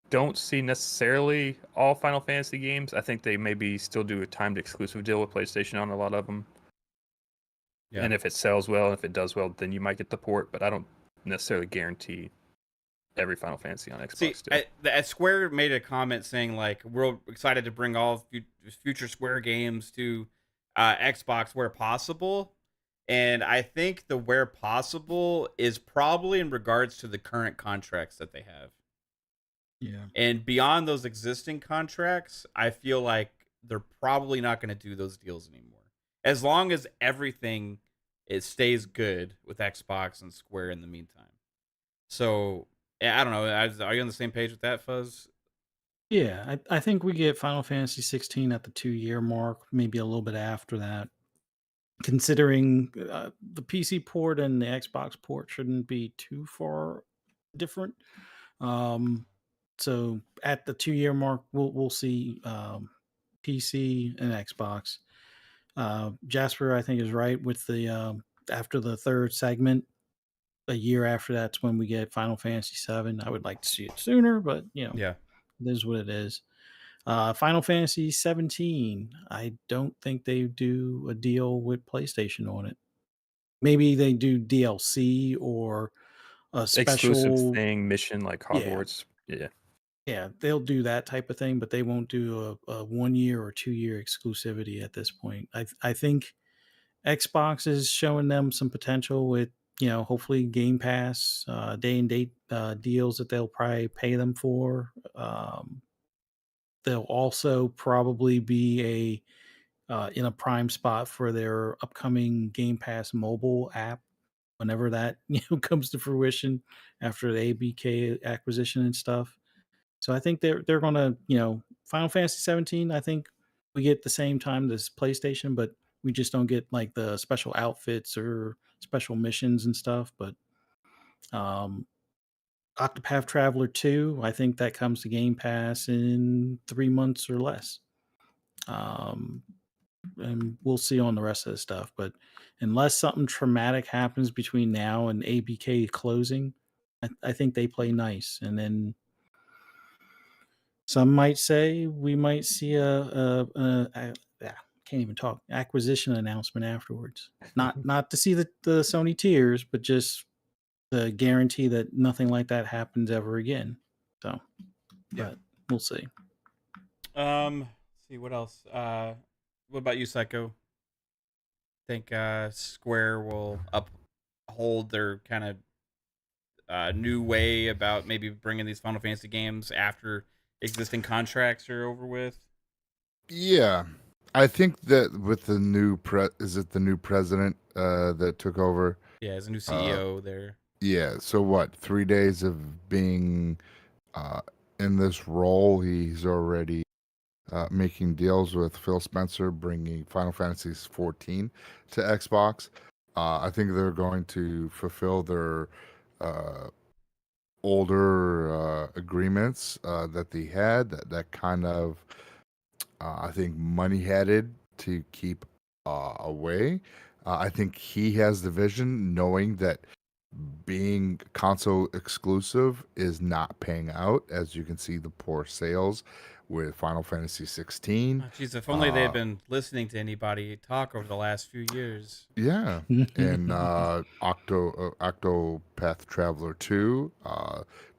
don't see necessarily all Final Fantasy games. I think they maybe still do a timed exclusive deal with PlayStation on a lot of them. Yeah. And if it sells well, if it does well, then you might get the port. But I don't necessarily guarantee every Final Fantasy on Xbox. See, Square made a comment saying like we're excited to bring all future Square games to Xbox where possible, and I think the where possible is probably in regards to the current contracts that they have. Yeah, and beyond those existing contracts, I feel like they're probably not going to do those deals anymore. As long as everything stays good with Xbox and Square in the meantime. So I don't know. Are you on the same page with that, Fuzz? Yeah, I think we get Final Fantasy 16 at the 2-year mark, maybe a little bit after that. Considering the PC port and the Xbox port shouldn't be too far different. So at the 2-year mark, we'll see PC and Xbox. Jasper, I think, is right with the after the third segment. A year after that's when we get Final Fantasy VII. I would like to see it sooner, but yeah, it is what it is. Final Fantasy 17. I don't think they do a deal with PlayStation on it. Maybe they do DLC or a special exclusive thing, mission like Hogwarts. Yeah, they'll do that type of thing, but they won't do a 1-year or 2-year exclusivity at this point. I think Xbox is showing them some potential with hopefully Game Pass day and date deals that they'll probably pay them for. They'll also probably be in a prime spot for their upcoming Game Pass mobile app whenever that comes to fruition after the ABK acquisition and stuff. So I think they're gonna, Final Fantasy 17. I think we get the same time as PlayStation, but we just don't get like the special outfits or special missions and stuff. But um, Octopath Traveler 2, I think that comes to Game Pass in 3 months or less. Um, and we'll see on the rest of the stuff. But unless something traumatic happens between now and ABK closing, I think they play nice. And then some might say we might see can't even talk, acquisition announcement afterwards. Not to see the Sony tears, but just the guarantee that nothing like that happens ever again. So, Yeah. but we'll see. Let's see what else. What about you, Psycho? Think Square will uphold their kind of new way about maybe bringing these Final Fantasy games after existing contracts are over with? Yeah, I think that with the new is it the new president that took over? Yeah, as a new Uh, CEO there. yeah. So what? 3 days of being uh, in this role, he's already making deals with Phil Spencer, bringing Final Fantasy XIV to Xbox. I think they're going to fulfill their uh, older agreements that they had that kind of I think money headed to keep away. I think he has the vision, knowing that being console exclusive is not paying out, as you can see the poor sales with Final Fantasy 16. Oh, geez, if only they had been listening to anybody talk over the last few years. Yeah, and Octopath Traveler 2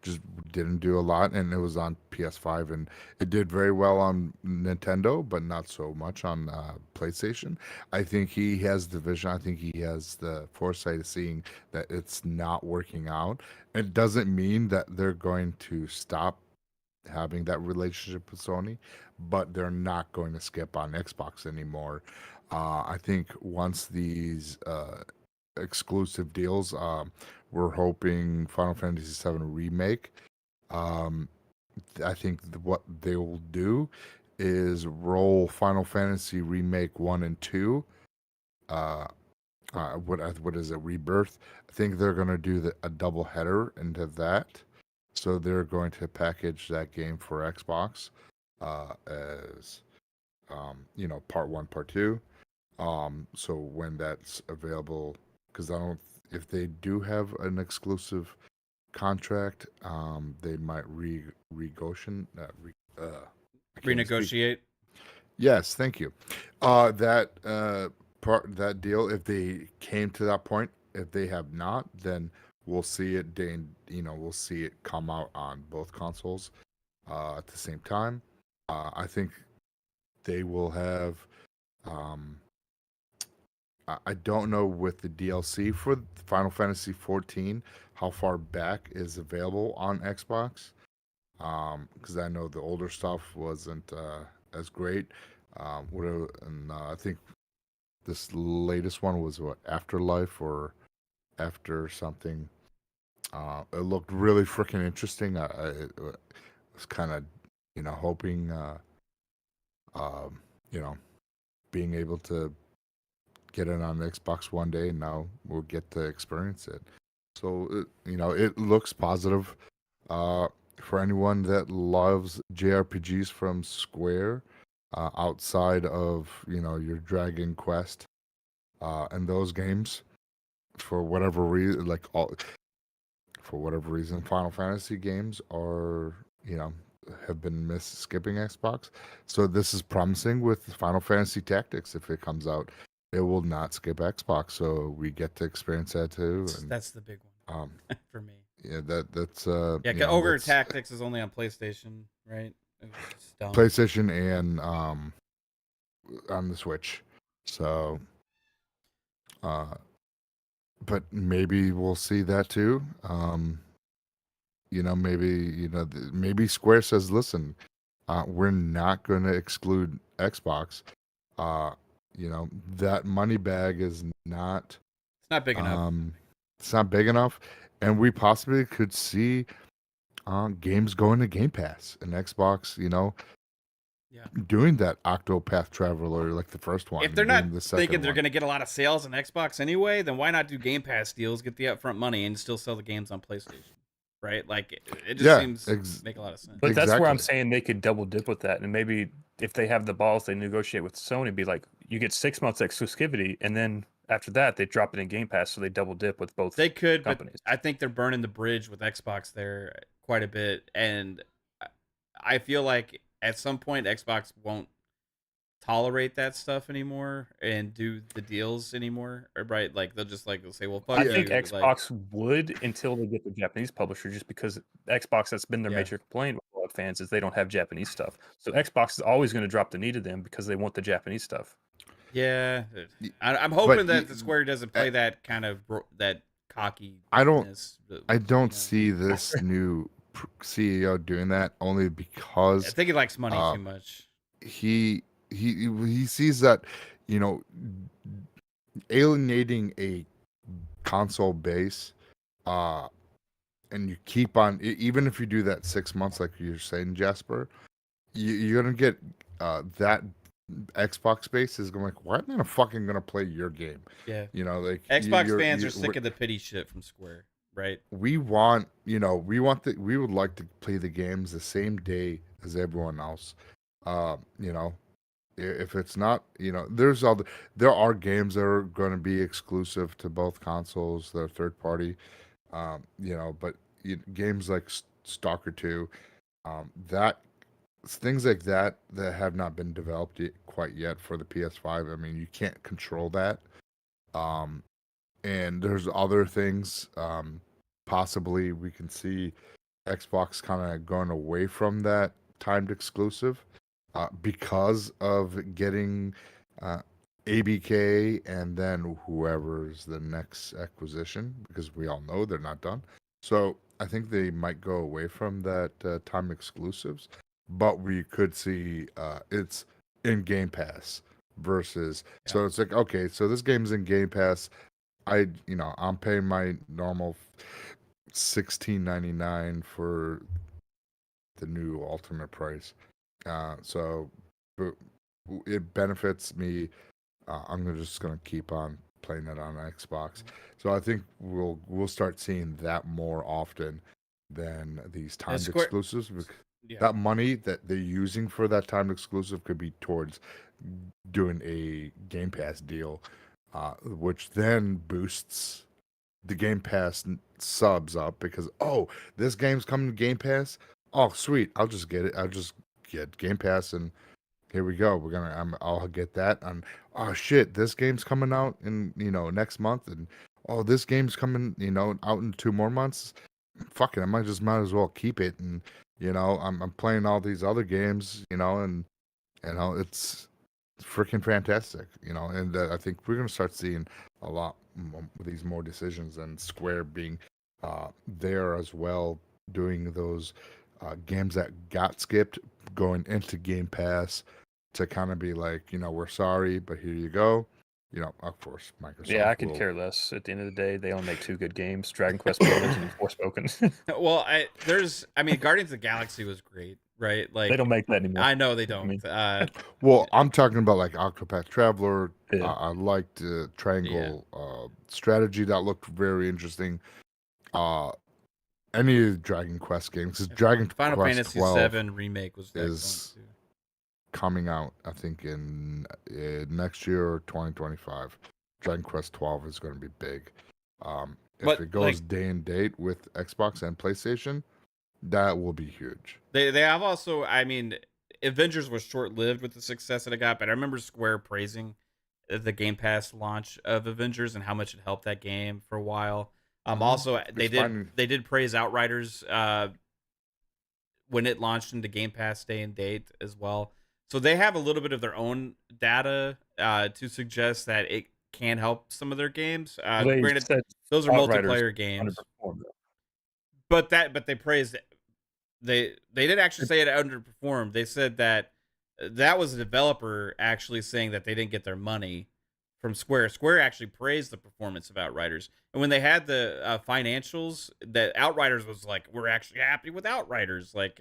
just didn't do a lot, and it was on PS5, and it did very well on Nintendo, but not so much on PlayStation. I think he has the vision. I think he has the foresight of seeing that it's not working out. It doesn't mean that they're going to stop having that relationship with Sony, but they're not going to skip on Xbox anymore. I think once these exclusive deals, we're hoping Final Fantasy VII Remake. Um, I think what they will do is roll Final Fantasy Remake 1 and 2. What is it? Rebirth. I think they're going to do a double header into that. So they're going to package that game for Xbox as part one, part two. So when that's available, because I don't, if they do have an exclusive contract, they might renegotiate. I can't even speak. Renegotiate. Yes, thank you. That deal, if they came to that point, if they have not, then we'll see it. We'll see it come out on both consoles at the same time. I think they will have. I don't know with the DLC for Final Fantasy XIV how far back is available on Xbox. Because I know the older stuff wasn't as great. I think this latest one was what, Afterlife or After something. It looked really freaking interesting. I was kind of, hoping, being able to get it on Xbox one day, and now we'll get to experience it. So, it looks positive. For anyone that loves JRPGs from Square, outside of, your Dragon Quest, and those games, for whatever reason, Final Fantasy games are, have been skipping Xbox. So this is promising with Final Fantasy Tactics. If it comes out, it will not skip Xbox. So we get to experience that too. And, That's the big one for me. yeah, that's Ogre Tactics is only on PlayStation, right? It's dumb. PlayStation and on the Switch. So, but maybe we'll see that too. Maybe Square says, listen, we're not going to exclude Xbox. uh, that money bag is not It's not big enough. it's not big enough, and we possibly could see games going to Game Pass and Xbox, Yeah. doing that Octopath Traveler like the first one. If they're being not the second thinking they're one. going to get a lot of sales on Xbox anyway, then why not do Game Pass deals, get the upfront money, and still sell the games on PlayStation? Right? Like it just Yeah, seems make a lot of sense. But that's where I'm Exactly. saying they could double dip with that, and maybe if they have the balls, they negotiate with Sony, be like, you get 6 months exclusivity, and then after that, they drop it in Game Pass, so they double dip with both They could, but companies. I think they're burning the bridge with Xbox there quite a bit, and I feel like at some point Xbox won't tolerate that stuff anymore and do the deals anymore, right? Like they'll just like they'll say, "Well, fuck I you." think like, Xbox would until they get the Japanese publisher, just because Xbox, that's been their Yeah. major complaint with a lot of fans, is they don't have Japanese stuff. So Xbox is always going to drop the knee to them because they want the Japanese stuff. Yeah, Y- I'm hoping but that the Square doesn't play that kind of that cocky. I don't see this new CEO doing that only I because think he likes money uh, too much. he sees that you know alienating a console base, and you keep on even if you do that 6 months like you're saying, Jasper, you're gonna get that Xbox base is going like, why am I fucking gonna play your game? Yeah, Like Xbox fans are sick of the pity shit from Square, right? we would like to play the games the same day as everyone else. If it's not, there are games that are going to be exclusive to both consoles. They're third party, but games like Stalker 2, that things like that have not been developed quite yet for the PS5. I mean, you can't control that. And there's other things. Possibly we can see Xbox kind of going away from that timed exclusive because of getting ABK and then whoever's the next acquisition, because we all know they're not done. So I think they might go away from that time exclusives, but we could see it's in Game Pass versus. Yeah. So it's like, okay, so this game's in Game Pass. I'm paying my normal $16.99 for the new ultimate price. So it benefits me. I'm just gonna keep on playing it on Xbox. So I think we'll start seeing that more often than these timed exclusives. Yeah. That money that they're using for that timed exclusive could be towards doing a Game Pass deal, which then boosts the Game Pass subs up because this game's coming to Game Pass. Oh, sweet! I'll just get it. I'll just get Game Pass, and here we go. I'll get that. And oh shit, this game's coming out in next month, and this game's coming out in 2 more months. Fuck it, might as well keep it, and I'm playing all these other games, and it's freaking fantastic, and I think we're gonna start seeing a lot these more decisions, and Square being there as well, doing those games that got skipped going into Game Pass to kind of be like, we're sorry, but here you go. Of course, Microsoft. Yeah, I could care less. At the end of the day, they only make 2 good games: Dragon Quest Builders and Forspoken. Well, Guardians of the Galaxy was great, right? Like They don't make that anymore. I know they I don't. mean, Well, I'm talking about like Octopath Traveler. Yeah. I liked Triangle strategy. That looked very interesting. Any of the Dragon Quest games, because Dragon Final Quest Fantasy 12 XIV remake was excellent is too. coming out, I think, in next year or 2025. Dragon Quest 12 is going to be big. If But, it goes day and date with Xbox and PlayStation, that will be huge. They have also, I mean, Avengers was short lived with the success that it got, but I remember Square praising the Game Pass launch of Avengers and how much it helped that game for a while. Also, they did praise Outriders when it launched into Game Pass day and date as well. So they have a little bit of their own data to suggest that it can help some of their games. Granted, those are multiplayer games, but they praised it. They didn't actually say it underperformed. They said that that was a developer actually saying that they didn't get their money from Square. Square actually praised the performance of Outriders, and when they had the financials, that Outriders was like, we're actually happy with Outriders, like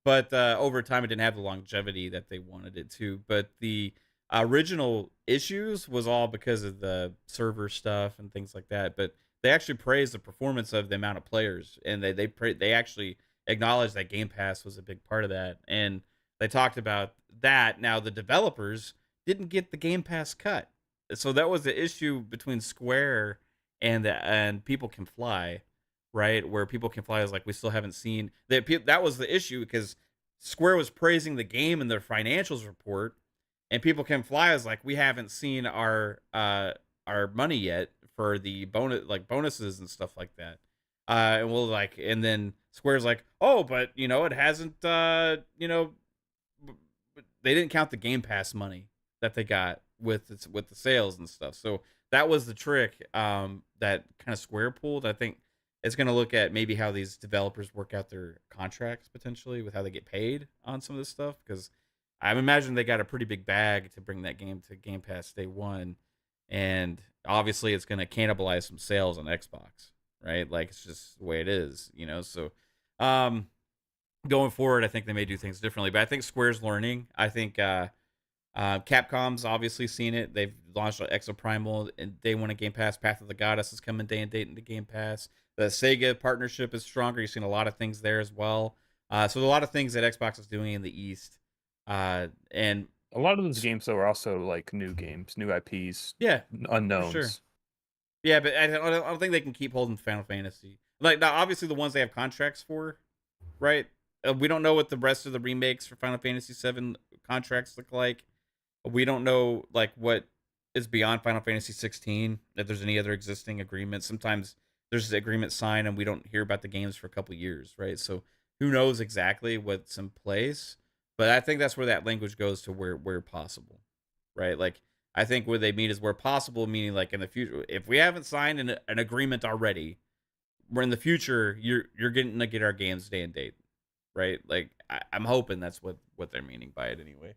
but over time it didn't have the longevity that they wanted it to. But the original issues was all because of the server stuff and things like that. But they actually praised the performance of the amount of players, and they actually acknowledged that Game Pass was a big part of that, and they talked about that. Now the developers didn't get the Game Pass cut, so that was the issue between Square and People Can Fly, right? Where People Can Fly is like, we still haven't seen that. That was the issue because Square was praising the game in their financials report, and People Can Fly is like, we haven't seen our money yet for the bonuses and stuff like that. And then Square's like, oh, but it hasn't, they didn't count the Game Pass money that they got with the sales and stuff. So that was the trick that kind of Square pulled. I think it's going to look at maybe how these developers work out their contracts potentially with how they get paid on some of this stuff, because I imagine they got a pretty big bag to bring that game to Game Pass day one, and obviously it's going to cannibalize some sales on Xbox, right? Like, it's just the way it is, So, going forward, I think they may do things differently, but I think Square's learning. I think Capcom's obviously seen it. They've launched Exoprimal and day one of Game Pass. Path of the Goddess is coming day and date into Game Pass. The Sega partnership is stronger. You've seen a lot of things there as well. So there's a lot of things that Xbox is doing in the East. And a lot of those games, though, are also like new games, new IPs, yeah, unknowns. Sure. Yeah, but I don't think they can keep holding Final Fantasy. Like, now, obviously, the ones they have contracts for, right? We don't know what the rest of the remakes for Final Fantasy VII contracts look like. We don't know like what is beyond Final Fantasy 16. If there's any other existing agreements, sometimes there's an agreement signed and we don't hear about the games for a couple years, right? So who knows exactly what's in place? But I think that's where that language goes to where possible, right? Like, I think where they mean is where possible, meaning like in the future, if we haven't signed an agreement already, we're in the future, you're getting to get our games day and date, right? Like, I'm hoping that's what they're meaning by it anyway.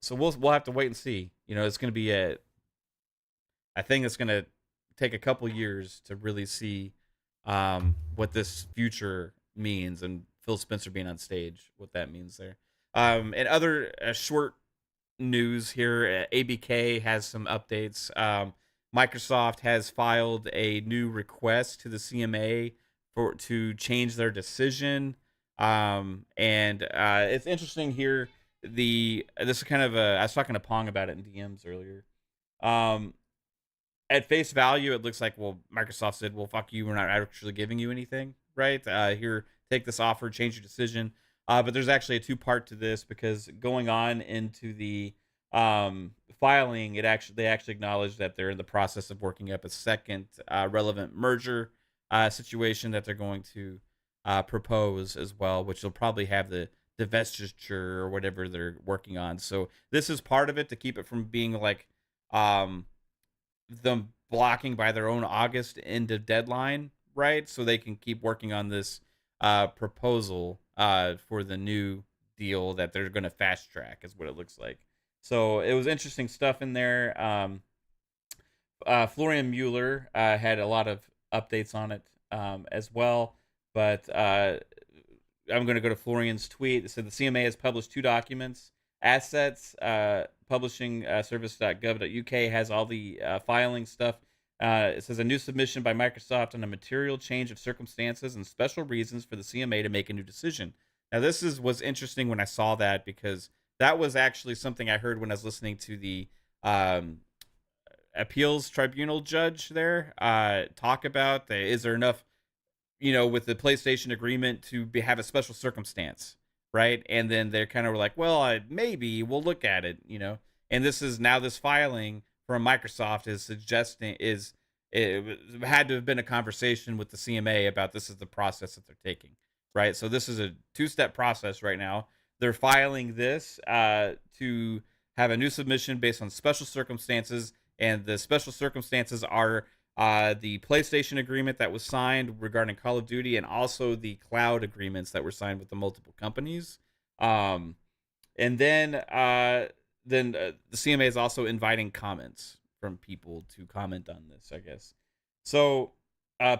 So we'll have to wait and see. It's going to be I think it's going to take a couple years to really see what this future means, and Phil Spencer being on stage, what that means there. And other short news here, ABK has some updates. Microsoft has filed a new request to the CMA to change their decision. And it's interesting here. This is kind of I was talking to Pong about it in DMs earlier. At face value, it looks like, well, Microsoft said, well, fuck you, we're not actually giving you anything, right? Here, take this offer, change your decision. But there's actually a two-part to this, because going on into the filing, they actually acknowledge that they're in the process of working up a second relevant merger situation that they're going to propose as well, which will probably have the divestiture or whatever they're working on. So this is part of it, to keep it from being like them blocking by their own August end of deadline, right? So they can keep working on this proposal for the new deal that they're going to fast track, is what it looks like. So it was interesting stuff in there. Florian Mueller had a lot of updates on it as well, but I'm going to go to Florian's tweet. It said the CMA has published two documents. Assets publishing service.gov.uk has all the filing stuff. It says a new submission by Microsoft on a material change of circumstances and special reasons for the CMA to make a new decision. Now, this was interesting when I saw that, because that was actually something I heard when I was listening to the appeals tribunal judge there talk about is there enough, with the PlayStation agreement to have a special circumstance, right? And then they're kind of like, well, maybe we'll look at it, And this filing from Microsoft is suggesting it had to have been a conversation with the CMA about this is the process that they're taking, right? So this is a two-step process right now. They're filing this to have a new submission based on special circumstances, and the special circumstances are the PlayStation agreement that was signed regarding Call of Duty, and also the cloud agreements that were signed with the multiple companies. And then the CMA is also inviting comments from people to comment on this, I guess. So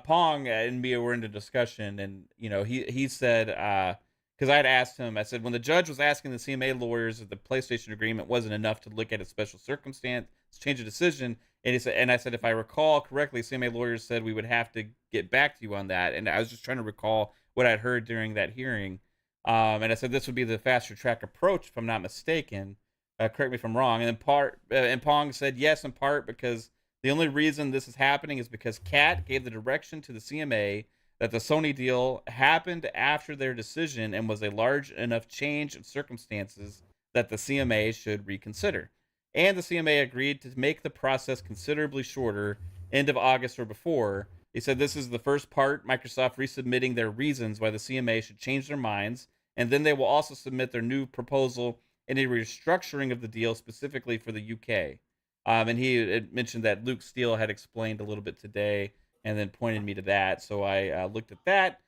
Pong and Mia were in a discussion, and he said, because I had asked him, I said, when the judge was asking the CMA lawyers if the PlayStation agreement wasn't enough to look at a special circumstance, change a decision, and he said, and I said, if I recall correctly, CMA lawyers said we would have to get back to you on that, and I was just trying to recall what I'd heard during that hearing. And I said this would be the faster track approach, if I'm not mistaken. Correct me if I'm wrong. And Pong said yes, in part because the only reason this is happening is because Cat gave the direction to the CMA that the Sony deal happened after their decision and was a large enough change in circumstances that the CMA should reconsider. And the CMA agreed to make the process considerably shorter, end of August or before. He said this is the first part, Microsoft resubmitting their reasons why the CMA should change their minds, and then they will also submit their new proposal in a restructuring of the deal specifically for the UK. And he had mentioned that Luke Steele had explained a little bit today and then pointed me to that. So I looked at that.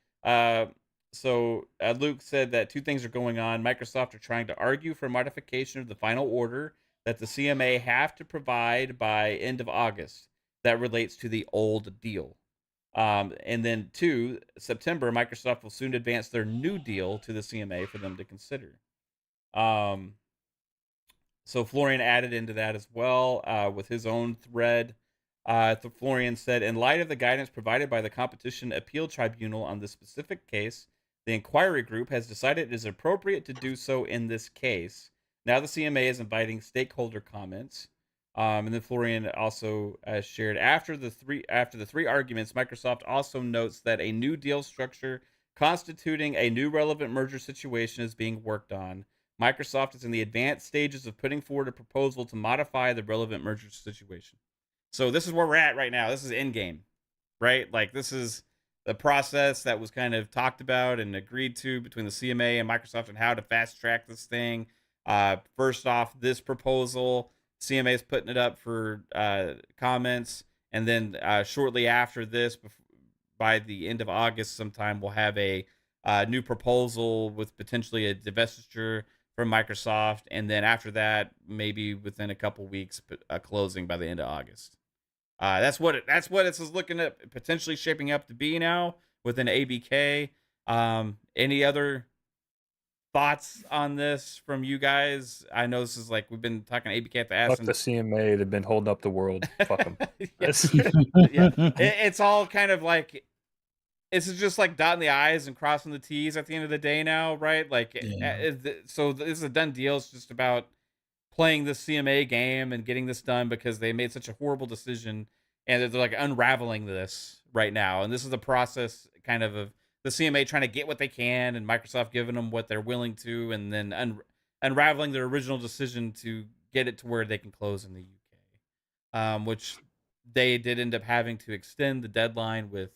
Luke said that two things are going on. Microsoft are trying to argue for modification of the final order that the CMA have to provide by end of August that relates to the old deal. And then two, September, Microsoft will soon advance their new deal to the CMA for them to consider. So Florian added into that as well with his own thread. Florian said, in light of the guidance provided by the Competition Appeal Tribunal on this specific case, the inquiry group has decided it is appropriate to do so in this case. Now the CMA is inviting stakeholder comments. And then Florian also shared after the three arguments, Microsoft also notes that a new deal structure constituting a new relevant merger situation is being worked on. Microsoft is in the advanced stages of putting forward a proposal to modify the relevant merger situation. So this is where we're at right now. This is endgame, right? Like this is the process that was kind of talked about and agreed to between the CMA and Microsoft on how to fast track this thing. First off, this proposal, CMA is putting it up for comments, and then shortly after this, by the end of August sometime, we'll have a new proposal with potentially a divestiture from Microsoft, and then after that, maybe within a couple weeks, a closing by the end of August. That's what it's looking at potentially shaping up to be now with an ABK. Any other thoughts on this from you guys? I know this is like we've been talking ABK at the ass. Fuck the CMA. They've been holding up the world. Fuck them. Yeah. It's all kind of like it's just like dotting the I's and crossing the T's at the end of the day now, right? Like, so this is a done deal. It's just about playing this CMA game and getting this done because they made such a horrible decision, and they're like unraveling this right now. And this is the process kind of the CMA trying to get what they can and Microsoft giving them what they're willing to, and then unraveling their original decision to get it to where they can close in the UK, which they did end up having to extend the deadline with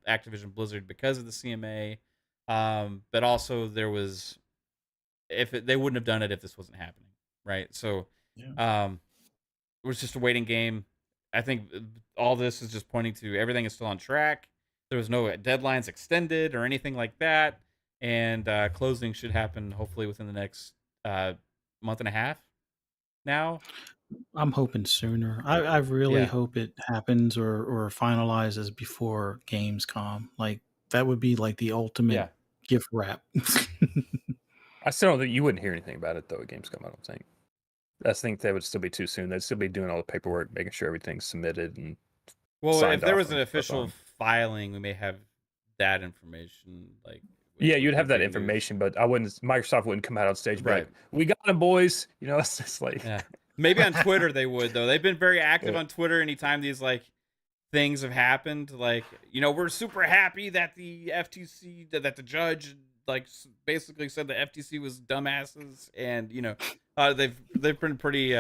Activision Blizzard because of the CMA. But also there was, they wouldn't have done it if this wasn't happening. Right. So, it was just a waiting game. I think all this is just pointing to everything is still on track. There was no deadlines extended or anything like that. And closing should happen hopefully within the next month and a half now. I'm hoping sooner. I really Yeah. hope it happens or finalizes before Gamescom. Like that would be like the ultimate Yeah. gift wrap. I still don't think you wouldn't hear anything about it though at Gamescom. I don't think. I think that would still be too soon. They'd still be doing all the paperwork, making sure everything's submitted and. Well, if there off was an and official filing, we may have that information. Like, yeah, you'd have that breaking news. information, but I wouldn't. Microsoft wouldn't come out on stage, and be Right. like, "We got them, boys." You know, it's just like, Yeah. Maybe on Twitter they would though. They've been very active on Twitter anytime these like things have happened. Like, we're super happy that the FTC, that the judge like basically said the FTC was dumbasses, and they've been pretty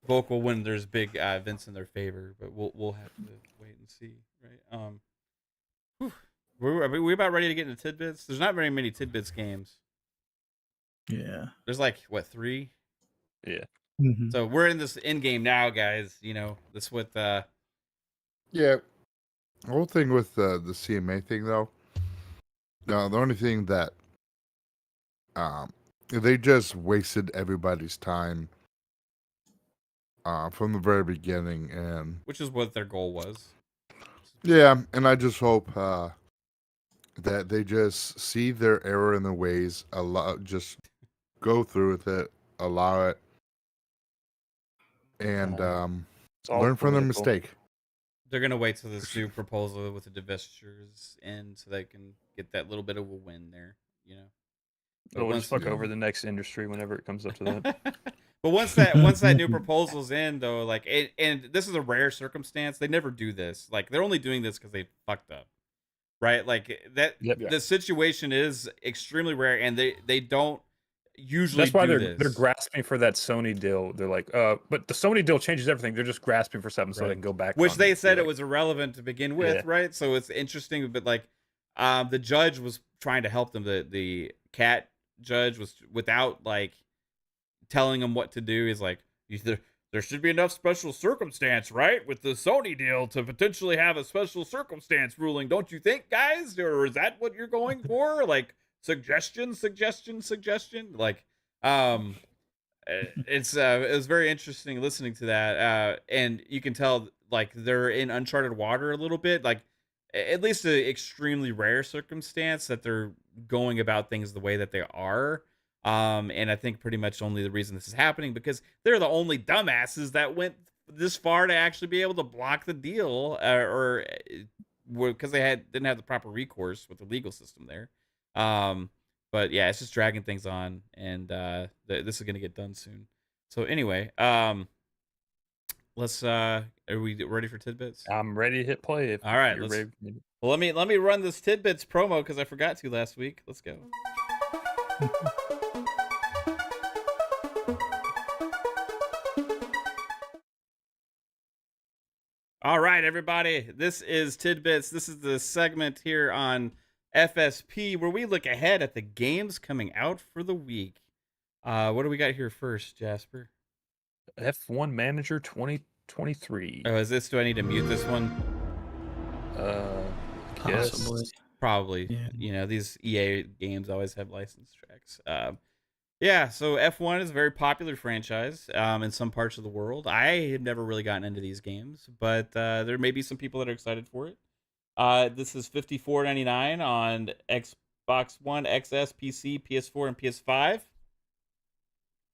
vocal when there's big events in their favor. But we'll have to wait and see, right? We're about ready to get into Tidbits. There's not very many Tidbits games. Yeah. There's like what, 3? yeah. Mm-hmm. So we're in this end game now, guys. This with Yeah. The whole thing with the CMA thing, though, the only thing that they just wasted everybody's time from the very beginning, and which is what their goal was. yeah, and I just hope that they just see their error in their ways, just go through with it, allow it, and It's all learn from their political. mistake. They're gonna wait till the new proposal with the divestitures end so they can get that little bit of a win there, you know. But It'll just fuck yeah. over the next industry whenever it comes up to that. but once that new proposal's in though, like and this is a rare circumstance. They never do this. Like they're only doing this because they fucked up, right? Like that. Yep. Yeah. The situation is extremely rare, and they don't usually. That's why do they're this. grasping for that Sony deal. They're like, but the Sony deal changes everything. They're just grasping for something so they can go back. Which on they it. said Be it was irrelevant to begin with, Yeah. right? So it's interesting, but like, the judge was trying to help them. The cat judge was, without like telling them what to do. He's like, there should be enough special circumstance, right, with the Sony deal to potentially have a special circumstance ruling, don't you think, guys? Or is that what you're going for? Like suggestion. Like, it was very interesting listening to that, and you can tell like they're in uncharted water a little bit, like at least an extremely rare circumstance that they're going about things the way that they are. And I think pretty much only the reason this is happening because they're the only dumbasses that went this far to actually be able to block the deal, or because they didn't have the proper recourse with the legal system there. But yeah, it's just dragging things on, and this is gonna get done soon. So anyway, let's. Are we ready for tidbits? I'm ready to hit play. If All right, you're let's. ready. Well, let me run this tidbits promo because I forgot to last week. Let's go. All right, everybody. This is Tidbits. This is the segment here on FSP where we look ahead at the games coming out for the week. What do we got here first, Jasper? F1 Manager 2023. Oh, is this? Do I need to mute this one? Yes. Possibly. Probably. Yeah. You know, these EA games always have license tracks. Yeah, so F1 is a very popular franchise in some parts of the world. I have never really gotten into these games, but there may be some people that are excited for it. This is $54.99 on Xbox One, XS, PC, PS4, and PS5,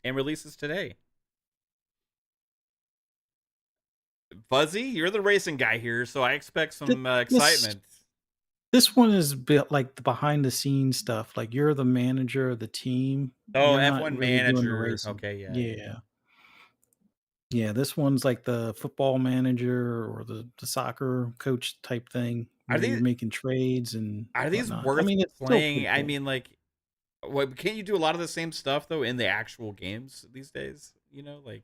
and releases today. Fuzzy, you're the racing guy here, so I expect some excitement. This one is like the behind the scenes stuff. Like you're the manager of the team. Oh, You're not F1 really doing the manager. racing. Okay, Yeah. Yeah, this one's like the football manager or the soccer coach type thing. Are Where you're these making trades and are these whatnot. worth I mean, it's still playing? pretty I cool. mean, like, what, can't you do a lot of the same stuff though in the actual games these days? You know, like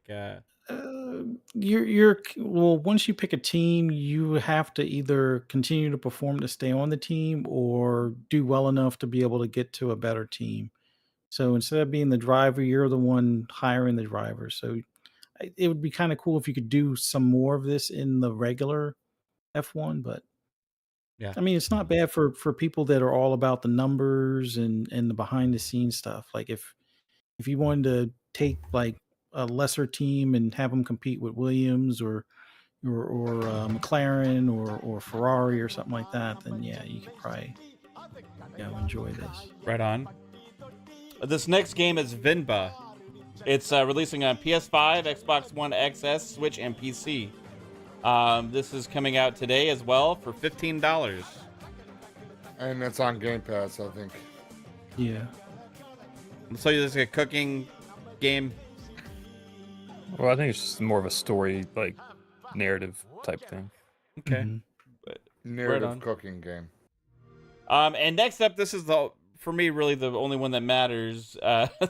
Well, once you pick a team, you have to either continue to perform to stay on the team or do well enough to be able to get to a better team. So instead of being the driver, you're the one hiring the driver. So it would be kind of cool if you could do some more of this in the regular F1, but yeah. I mean, it's not bad for people that are all about the numbers and the behind the scenes stuff. Like if you wanted to take like a lesser team and have them compete with Williams or McLaren or Ferrari or something like that, then yeah, you could probably enjoy this. Right on. This next game is Vinba. It's releasing on PS5, Xbox One XS, Switch, and PC. This is coming out today as well for $15. And it's on Game Pass, I think. Yeah. So this is a cooking game. Well, I think it's just more of a story, like narrative type thing. Okay. Mhm. Narrative on. cooking game. And next up, this is for me really the only one that matters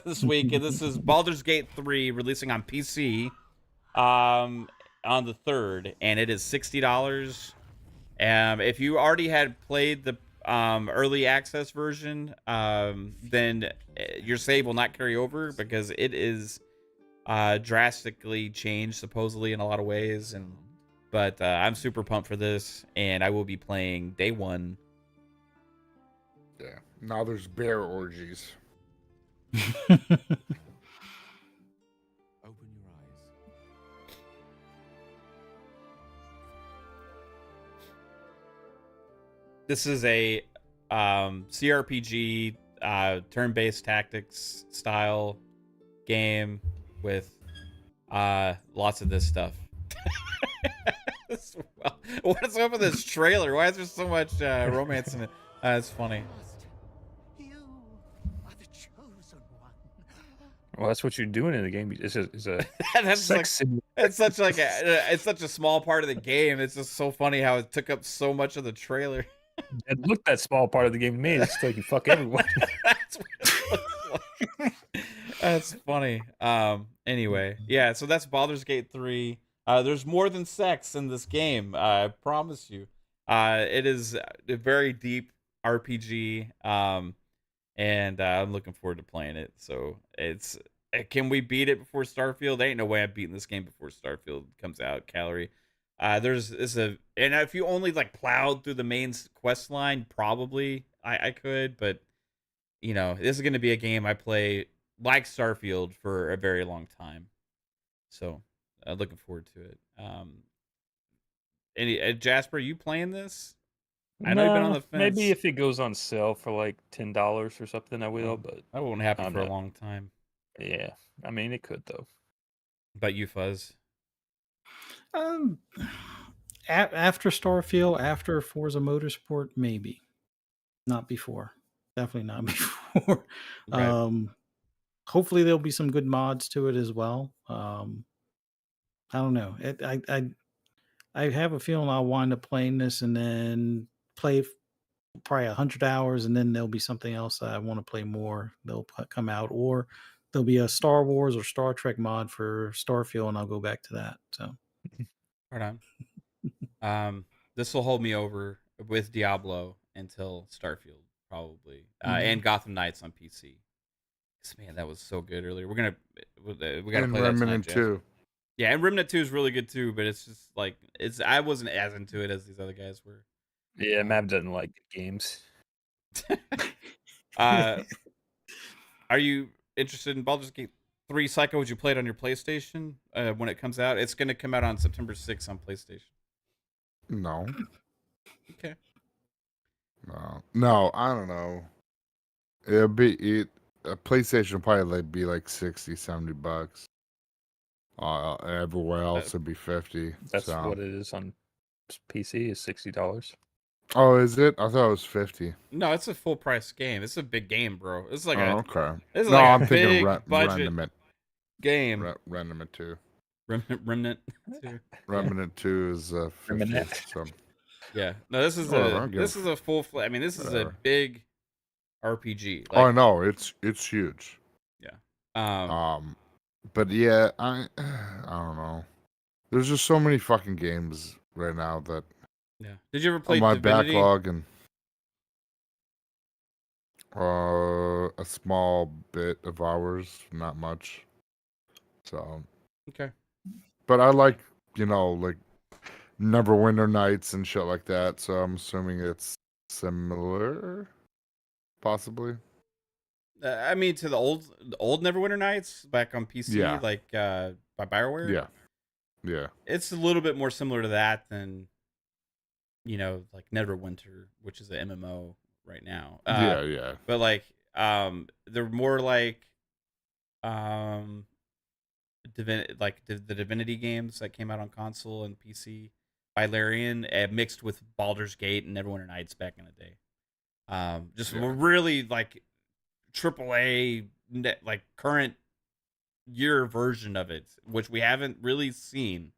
this week, and this is Baldur's Gate 3 releasing on PC on the 3rd, and it is $60. If you already had played the early access version, then your save will not carry over because it is drastically changed supposedly in a lot of ways. But I'm super pumped for this, and I will be playing day one. Yeah. Now there's bear orgies. Open your eyes. This is a CRPG turn-based tactics style game with lots of this stuff. Well, what's up with this trailer? Why is there so much romance in it? It's funny. You are the chosen one. Well, that's what you're doing in the game. It's a That's like sex sim. it's such a small part of the game. It's just so funny how it took up so much of the trailer. It looked that small part of the game to me. It's like you fuck everyone. That's what it looks like. That's funny. Anyway, yeah. So that's Baldur's Gate 3. There's more than sex in this game. I promise you. It is a very deep RPG. And I'm looking forward to playing it. So can we beat it before Starfield? There ain't no way I'm beating this game before Starfield comes out. Calorie. And if you only like plowed through the main quest line, probably I could, but this is going to be a game I play like Starfield for a very long time. So looking forward to it. Jasper, you playing this? I know you've been on the fence. Maybe if it goes on sale for like $10 or something, I will. But that won't happen for a long time. Yeah, I mean it could though. But you, Fuzz? After Starfield, after Forza Motorsport, maybe. Not before. Definitely not before. Right. Hopefully there'll be some good mods to it as well. I don't know. I have a feeling I'll wind up playing this and then play probably 100 hours, and then there'll be something else that I want to play more. They'll come out, or there'll be a Star Wars or Star Trek mod for Starfield, and I'll go back to that. So, right on. This will hold me over with Diablo until Starfield, probably, and Gotham Knights on PC. Man, that was so good earlier. We gotta play that tonight, 2. Yeah, and Remnant 2 is really good too, but it's just like I wasn't as into it as these other guys were. Yeah, Mav doesn't like games. Are you interested in Baldur's Gate 3 Psycho? Would you play it on your PlayStation when it comes out? It's going to come out on September 6th on PlayStation. No. Okay. No, I don't know. A PlayStation will probably be like $60-$70. Everywhere else it'd be $50. That's what it is on PC, is $60. Oh, is it? I thought it was $50. No, it's a full price game. It's a big game, bro. It's like okay. It's No, like I'm a thinking big budget Remnant game. Remnant 2. Remnant 2. Remnant 2 is 50. So. Yeah. No, this is a full. I mean, this is a big RPG. Like, oh no, it's huge. Yeah. But yeah, I don't know. There's just so many fucking games right now that. Yeah. Did you ever play my Divinity? Backlog and a small bit of hours, not much. So. Okay. But I like like Neverwinter Nights and shit like that. So I'm assuming it's similar, possibly. I mean, to the old Neverwinter Nights back on PC, like by BioWare. Yeah, yeah. It's a little bit more similar to that than, like Neverwinter, which is an MMO right now. Yeah. But like, they're more like, the Divinity games that came out on console and PC by Larian, mixed with Baldur's Gate and Neverwinter Nights back in the day. Just really like AAA, like current year version of it, which we haven't really seen,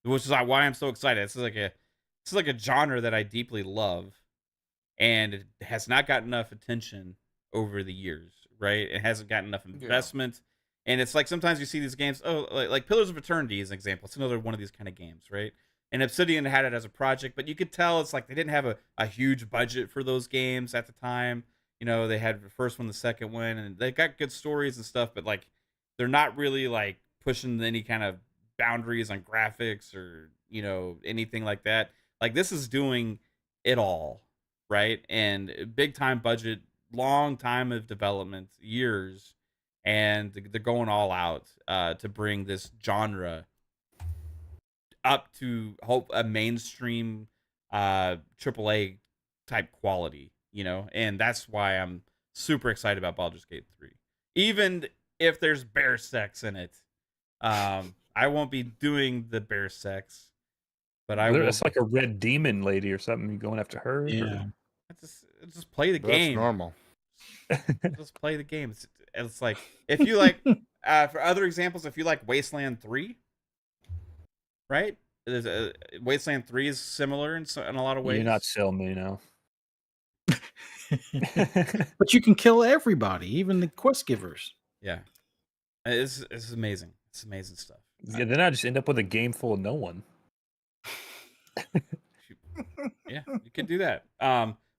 which is why I'm so excited. This is like a genre that I deeply love, and it has not gotten enough attention over the years, right? It hasn't gotten enough investment. And it's like sometimes you see these games, like Pillars of Eternity is an example. It's another one of these kind of games, right? And Obsidian had it as a project, but you could tell it's like they didn't have a huge budget for those games at the time. They had the first one, the second one, and they got good stories and stuff, but like they're not really like pushing any kind of boundaries on graphics or, anything like that. Like this is doing it all, right? And big time budget, long time of development, years. and they're going all out to bring this genre up to hope a mainstream AAA type quality, and that's why I'm super excited about Baldur's Gate 3. Even if there's bear sex in it, I won't be doing the bear sex, but I will It's like a red demon lady or something. You going after her? Yeah. just play the But that's game. normal. Just play the game. It's like if you like for other examples, if you like Wasteland 3, right? Wasteland 3 is similar in a lot of ways. You're not selling me now. But you can kill everybody, even the quest givers. Yeah. It's amazing. It's amazing stuff. Yeah, then I just end up with a game full of no one. Yeah, you can do that.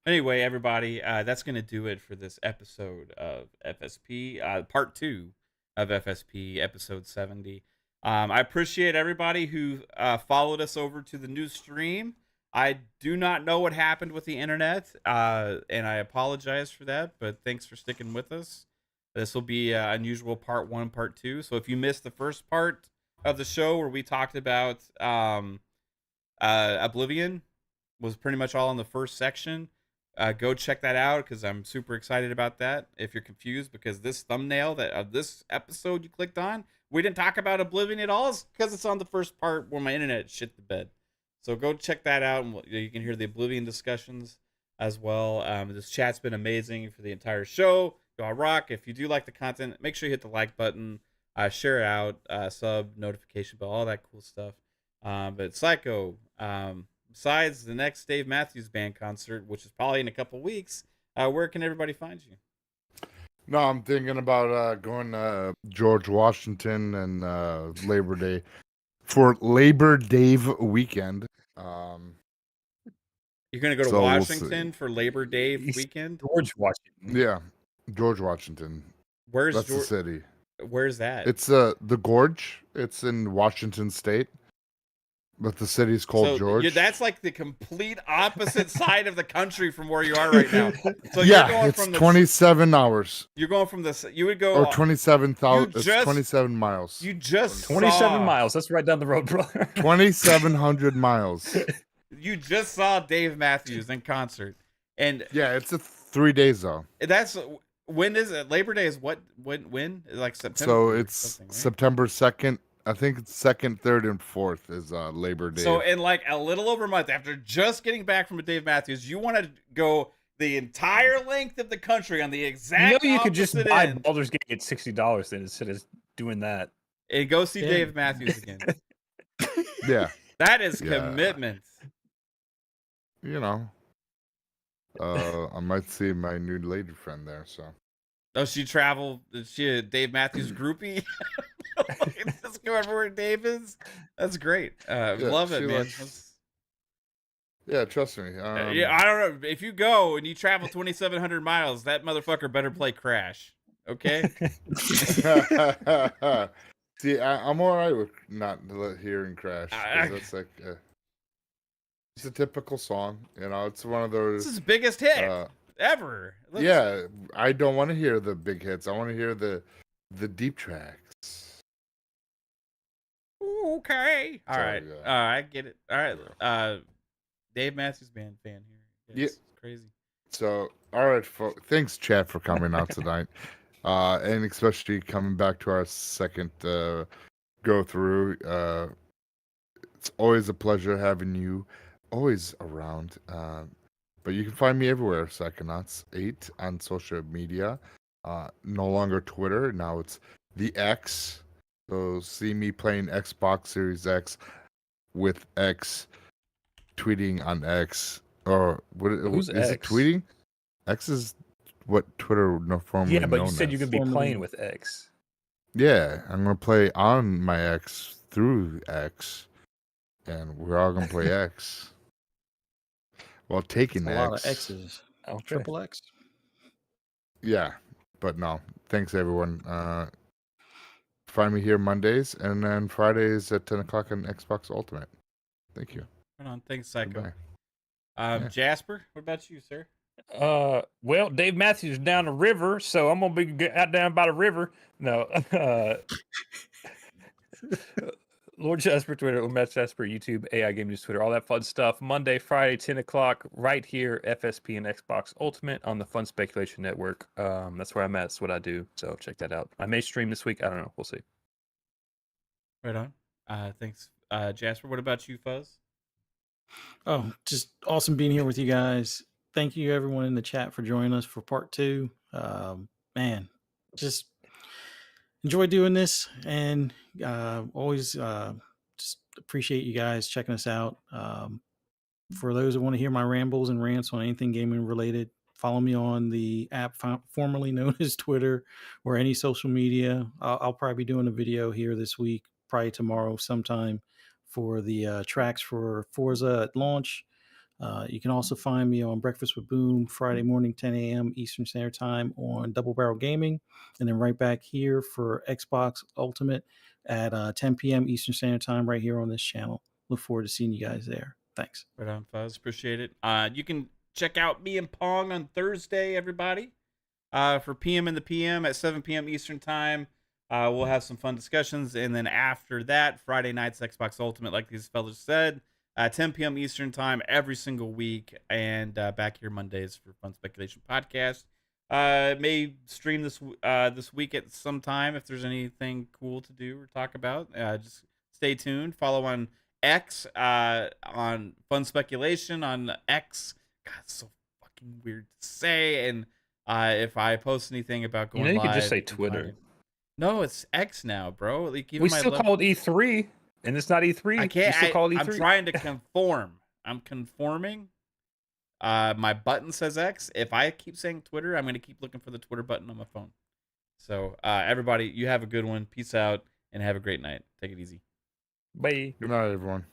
Anyway, everybody, that's going to do it for this episode of FSP, part 2 of FSP, episode 70. I appreciate everybody who followed us over to the new stream. I do not know what happened with the internet, and I apologize for that, but thanks for sticking with us. This will be unusual part 1, part 2. So if you missed the first part of the show where we talked about Oblivion, was pretty much all in the first section. Go check that out because I'm super excited about that. If you're confused because this thumbnail of this episode you clicked on, we didn't talk about Oblivion at all, because it's on the first part where my internet shit the bed. So go check that out, and you can hear the Oblivion discussions as well. This chat's been amazing for the entire show. Y'all rock. If you do like the content, make sure you hit the like button, share it out, sub, notification bell, all that cool stuff. But Psycho, besides the next Dave Matthews Band concert, which is probably in a couple weeks, where can everybody find you? No, I'm thinking about going to George Washington and Labor Day for Labor Day weekend. You're going to go to So we'll Washington for Labor Day weekend? George Washington. Yeah, George Washington. Where's That's the city. Where's that? It's the Gorge. It's in Washington State, but the city's called George. That's like the complete opposite side of the country from where you are right now. So yeah, you're going it's from 27 hours. You're going from this. You would go or 27,000. It's just- 27 miles. You just 27 saw, miles. That's right down the road, brother. 2,700 miles. You just saw Dave Matthews in concert, and Yeah, it's 3 days though. that's when is it? Labor Day is what? When? Like September. So or it's something, right? September 2nd. I think it's 2nd, 3rd, and 4th is Labor Day. So in like a little over a month after just getting back from a Dave Matthews, you want to go the entire length of the country on the exact. You could just opposite buy end Baldur's Gate at $60 then instead of doing that. and go see Yeah. Dave Matthews again. yeah, That is Yeah. commitment. you know, I might see my new lady friend there. So Oh, she traveled. Is she a Dave Matthews groupie? Just go everywhere Dave is. That's great. Love it, she man. likes- yeah, trust me. Yeah, I don't know. If you go and you travel 2,700 miles, that motherfucker better play Crash. Okay. See, I'm all right with not hearing Crash. 'Cause I- that's like it's a typical song. You know, it's one of those. This is his biggest hit Uh, ever. yeah, I don't want to hear the big hits. I want to hear the deep tracks. Okay. All So, right. yeah. I get it. All right. Dave Matthews Band fan here. Yeah. It's crazy. So, all right, thanks, Chad, for coming out tonight, and especially coming back to our second go through. It's always a pleasure having you, always around. But you can find me everywhere, Psychonauts8 on social media. No longer Twitter, now it's the X. So see me playing Xbox Series X with X, tweeting on X. Or what Who's is it? X? Tweeting? X is what Twitter formally Yeah, but you known said you're as. going to be Formerly- playing with X. Yeah, I'm gonna play on my X through X, and we're all gonna play X. While taking A X. lot of X's. Okay. Triple X. Yeah, but no. Thanks everyone. Find me here Mondays and then Fridays at 10 o'clock on Xbox Ultimate. Thank you. Right on. Thanks, Psycho. Goodbye. Jasper, what about you, sir? Well, Dave Matthews is down the river, so I'm gonna be out down by the river. No, Lord Jasper Twitter, Matt Jasper YouTube, AI Game News Twitter, all that fun stuff. Monday, Friday, 10 o'clock, right here, FSP and Xbox Ultimate on the Fun Speculation Network. That's where I'm at. That's what I do. So check that out. I may stream this week. I don't know. We'll see. Right on. Thanks, Jasper. What about you, Fuzz? Oh, just awesome being here with you guys. Thank you, everyone in the chat, for joining us for part 2. Man, just enjoy doing this, and always just appreciate you guys checking us out. For those who want to hear my rambles and rants on anything gaming related, follow me on the app formerly known as Twitter or any social media. I'll probably be doing a video here this week, probably tomorrow sometime, for the tracks for Forza at launch. You can also find me on Breakfast with Boom Friday morning, 10 a.m. Eastern Standard Time on Double Barrel Gaming, and then right back here for Xbox Ultimate at 10 p.m. Eastern Standard Time right here on this channel. Look forward to seeing you guys there. Thanks. Right on, Fuzz. Appreciate it. You can check out me and Pong on Thursday, everybody, for PM in the PM at 7 p.m. Eastern Time. We'll have some fun discussions. And then after that, Friday night's Xbox Ultimate, like these fellas said, 10 p.m. Eastern Time every single week. And back here Mondays for Fun Speculation Podcast. May stream this week at some time if there's anything cool to do or talk about. Just stay tuned. Follow on X on Fun Speculation on X. God, it's so fucking weird to say. And if I post anything about going You live, could just say you can find Twitter. it. No, it's X now, bro. Like, even We my still call it E3, and it's not E3. I can't. We still call it E3. I'm trying to conform. I'm conforming. My button says X. If I keep saying Twitter, I'm gonna keep looking for the Twitter button on my phone. So, everybody, you have a good one. Peace out, and have a great night. Take it easy. Bye. Good night, everyone.